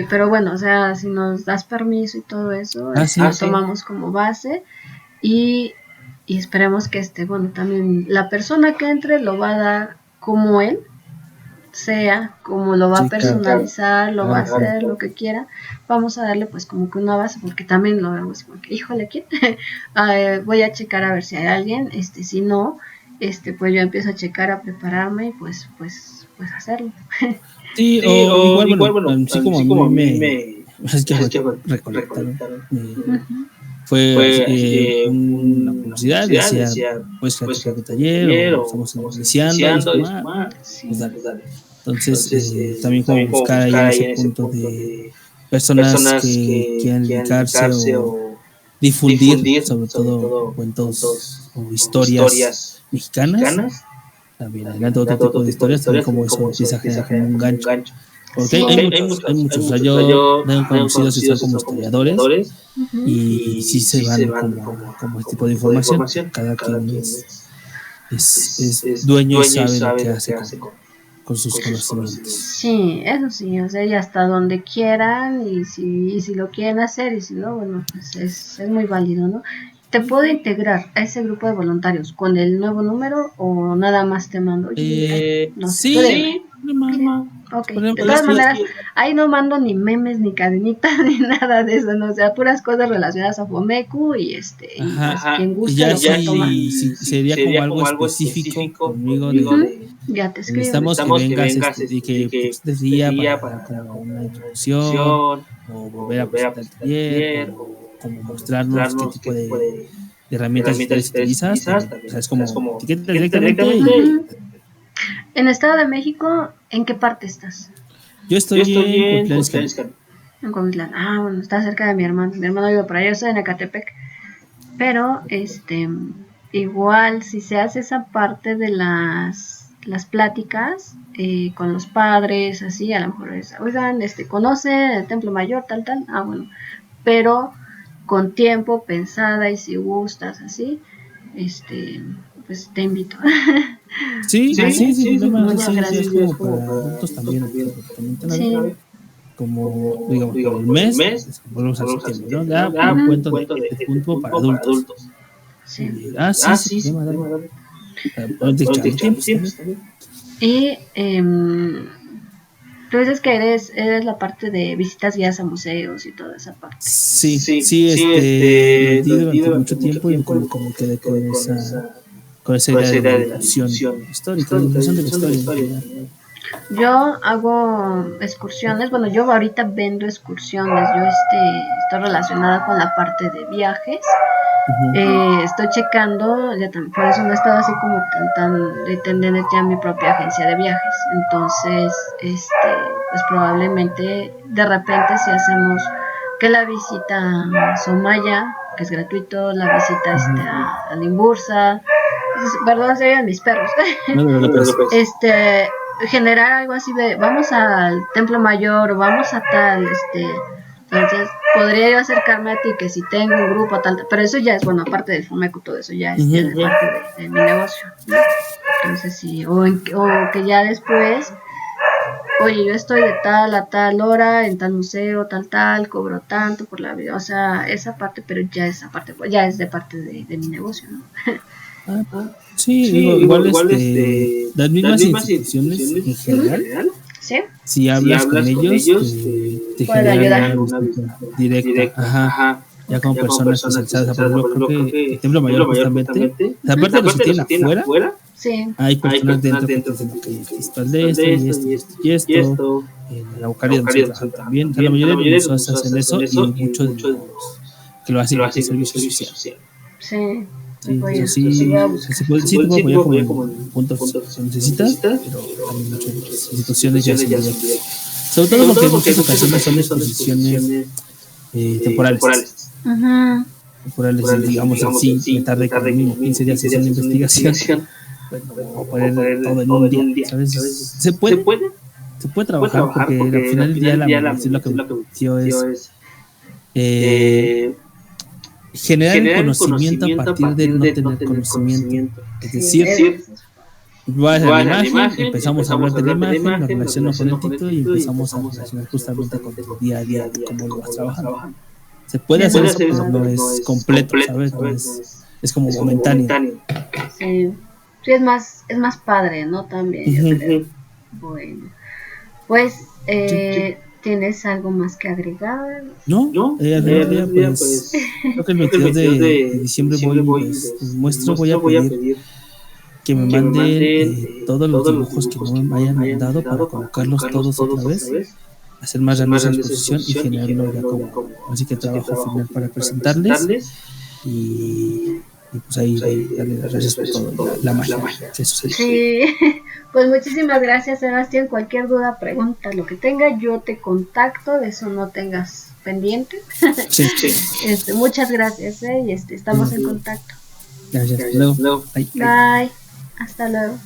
pero bueno, o sea, si nos das permiso y todo eso, lo tomamos como base y esperemos que bueno, también la persona que entre lo va a dar como él sea, como lo va a personalizar, lo va a hacer, lo que quiera. Vamos a darle pues como que una base, porque también lo vemos como que, híjole, ¿quién? Voy a checar a ver si hay alguien, si no, pues yo empiezo a checar, a prepararme y pues hacerlo.
Sí, o igual, bueno, así como a mí me es que recolectaron. Fue una publicidad, decía, pues practicar tu taller, o estamos iniciando, y pues dale. Entonces, también como buscar ahí ese punto de personas que quieran dedicarse o difundir, sobre todo cuentos o historias mexicanas. También adelante otro tipo de historias, también como eso empieza a generar como un gancho. Porque hay muchos, o sea, yo tengo conocidos que son como historiadores y sí se van como este tipo de información. Cada quien es dueño y sabe lo que hace con sus conocimientos.
Sí, eso sí, o sea, y hasta donde quieran, y si lo quieren hacer, y si no, bueno, pues es muy válido, ¿no? ¿Te puedo integrar a ese grupo de voluntarios con el nuevo número o nada más te mando?
No sé, sí.
Ok, de todas maneras, ahí no mando ni memes, ni cadenitas, ni nada de eso, ¿no? O sea, puras cosas relacionadas a Fomeku y quien guste
ya
lo puede tomar.
Sí, sería como algo específico conmigo
ya te escribo.
Necesitamos que vengas y que este día para como una introducción o volver a presentar el taller o como mostrarnos qué tipo de herramientas utilizas. O sea, es como etiqueta directamente.
En Estado de México, ¿en qué parte estás?
Yo estoy en Cuautitlán.
En Cuautitlán. Bueno, está cerca de mi hermano. Mi hermano vive por allá, yo estoy en Ecatepec. Pero, igual, si se hace esa parte de las pláticas con los padres, así, a lo mejor oigan, conoce el Templo Mayor, tal. Bueno. Pero con tiempo, pensada, y si gustas, así, pues te invito.
Sí,
muchas gracias.
Como para adultos también. Como, digamos, por el mes, volvemos a septiembre, ¿no? Ya un cuento de punto para adultos.
Sí.
Sí,
Y tú dices que eres la parte de visitas guiadas a museos y toda esa parte.
Sí, lo di durante mucho tiempo y como quedé con esa idea de la difusión histórica, la difusión de la historia.
Yo hago excursiones, bueno, yo ahorita vendo excursiones, yo estoy relacionada con la parte de viajes. Estoy checando, ya por eso no he estado así como tan de tener ya mi propia agencia de viajes. Entonces, pues probablemente de repente si hacemos que la visita a Somaya, que es gratuito, la visita a Limbursa, perdón, se oyen mis perros. Generar algo así de vamos al Templo Mayor o vamos a tal, entonces podría yo acercarme a ti que si tengo un grupo tal, pero eso ya es bueno, aparte del Fomeku, todo eso ya es de parte de mi negocio, ¿no? Entonces sí, o que ya después, oye, yo estoy de tal a tal hora en tal museo, tal, cobro tanto por la vida, o sea, esa parte, pero ya esa parte ya es de parte de mi negocio, ¿no?
Sí, igual las mismas instituciones en general.
¿Sí?
Si hablas con ellos, te generan una visita directa. Ya como personas especializadas. Por ejemplo, creo que el Templo Mayor justamente, aparte de los que tienen afuera, hay personas dentro que dicen que esto es de esto y esto. En la Eucaria también. O sea, la mayoría de los museos hacen eso y muchos de los que lo hacen es servicio social.
Sí.
Se puede apoyar como en puntos que necesitas, pero también muchas instituciones ya se llevan. Sobre todo porque en muchas ocasiones son exposiciones temporales. Temporales, digamos así, me tardé como 15 días en una investigación, o poner todo en un día, ¿sabes? Se puede trabajar porque al final del día la universidad lo que dio es generar el conocimiento a partir de no tener conocimiento. Es decir, vas a la imagen, empezamos a hablar de la imagen, lo relaciono con el título y empezamos a relacionar justamente con tu día a día, de cómo lo vas trabajando. Se puede hacer eso, pero no es completo, ¿sabes? No es como momentáneo.
Sí, es más padre, ¿no? También, yo creo. Bueno, pues, ¿tienes algo más que agregar?
No, al día, pues, creo que el 22 de diciembre voy a pedir que me manden todos los dibujos que no me hayan mandado para colocarlos todos otra vez, hacer más grande la exposición y generarlo ya como así que trabajo final para presentarles y pues ahí darle las gracias por todo, la magia.
Sí, pues muchísimas gracias, Sebastián. Cualquier duda, pregunta, lo que tenga, yo te contacto, de eso no tengas pendiente.
Sí.
Muchas gracias, y estamos en contacto.
Gracias. Luego.
Bye. Hasta luego.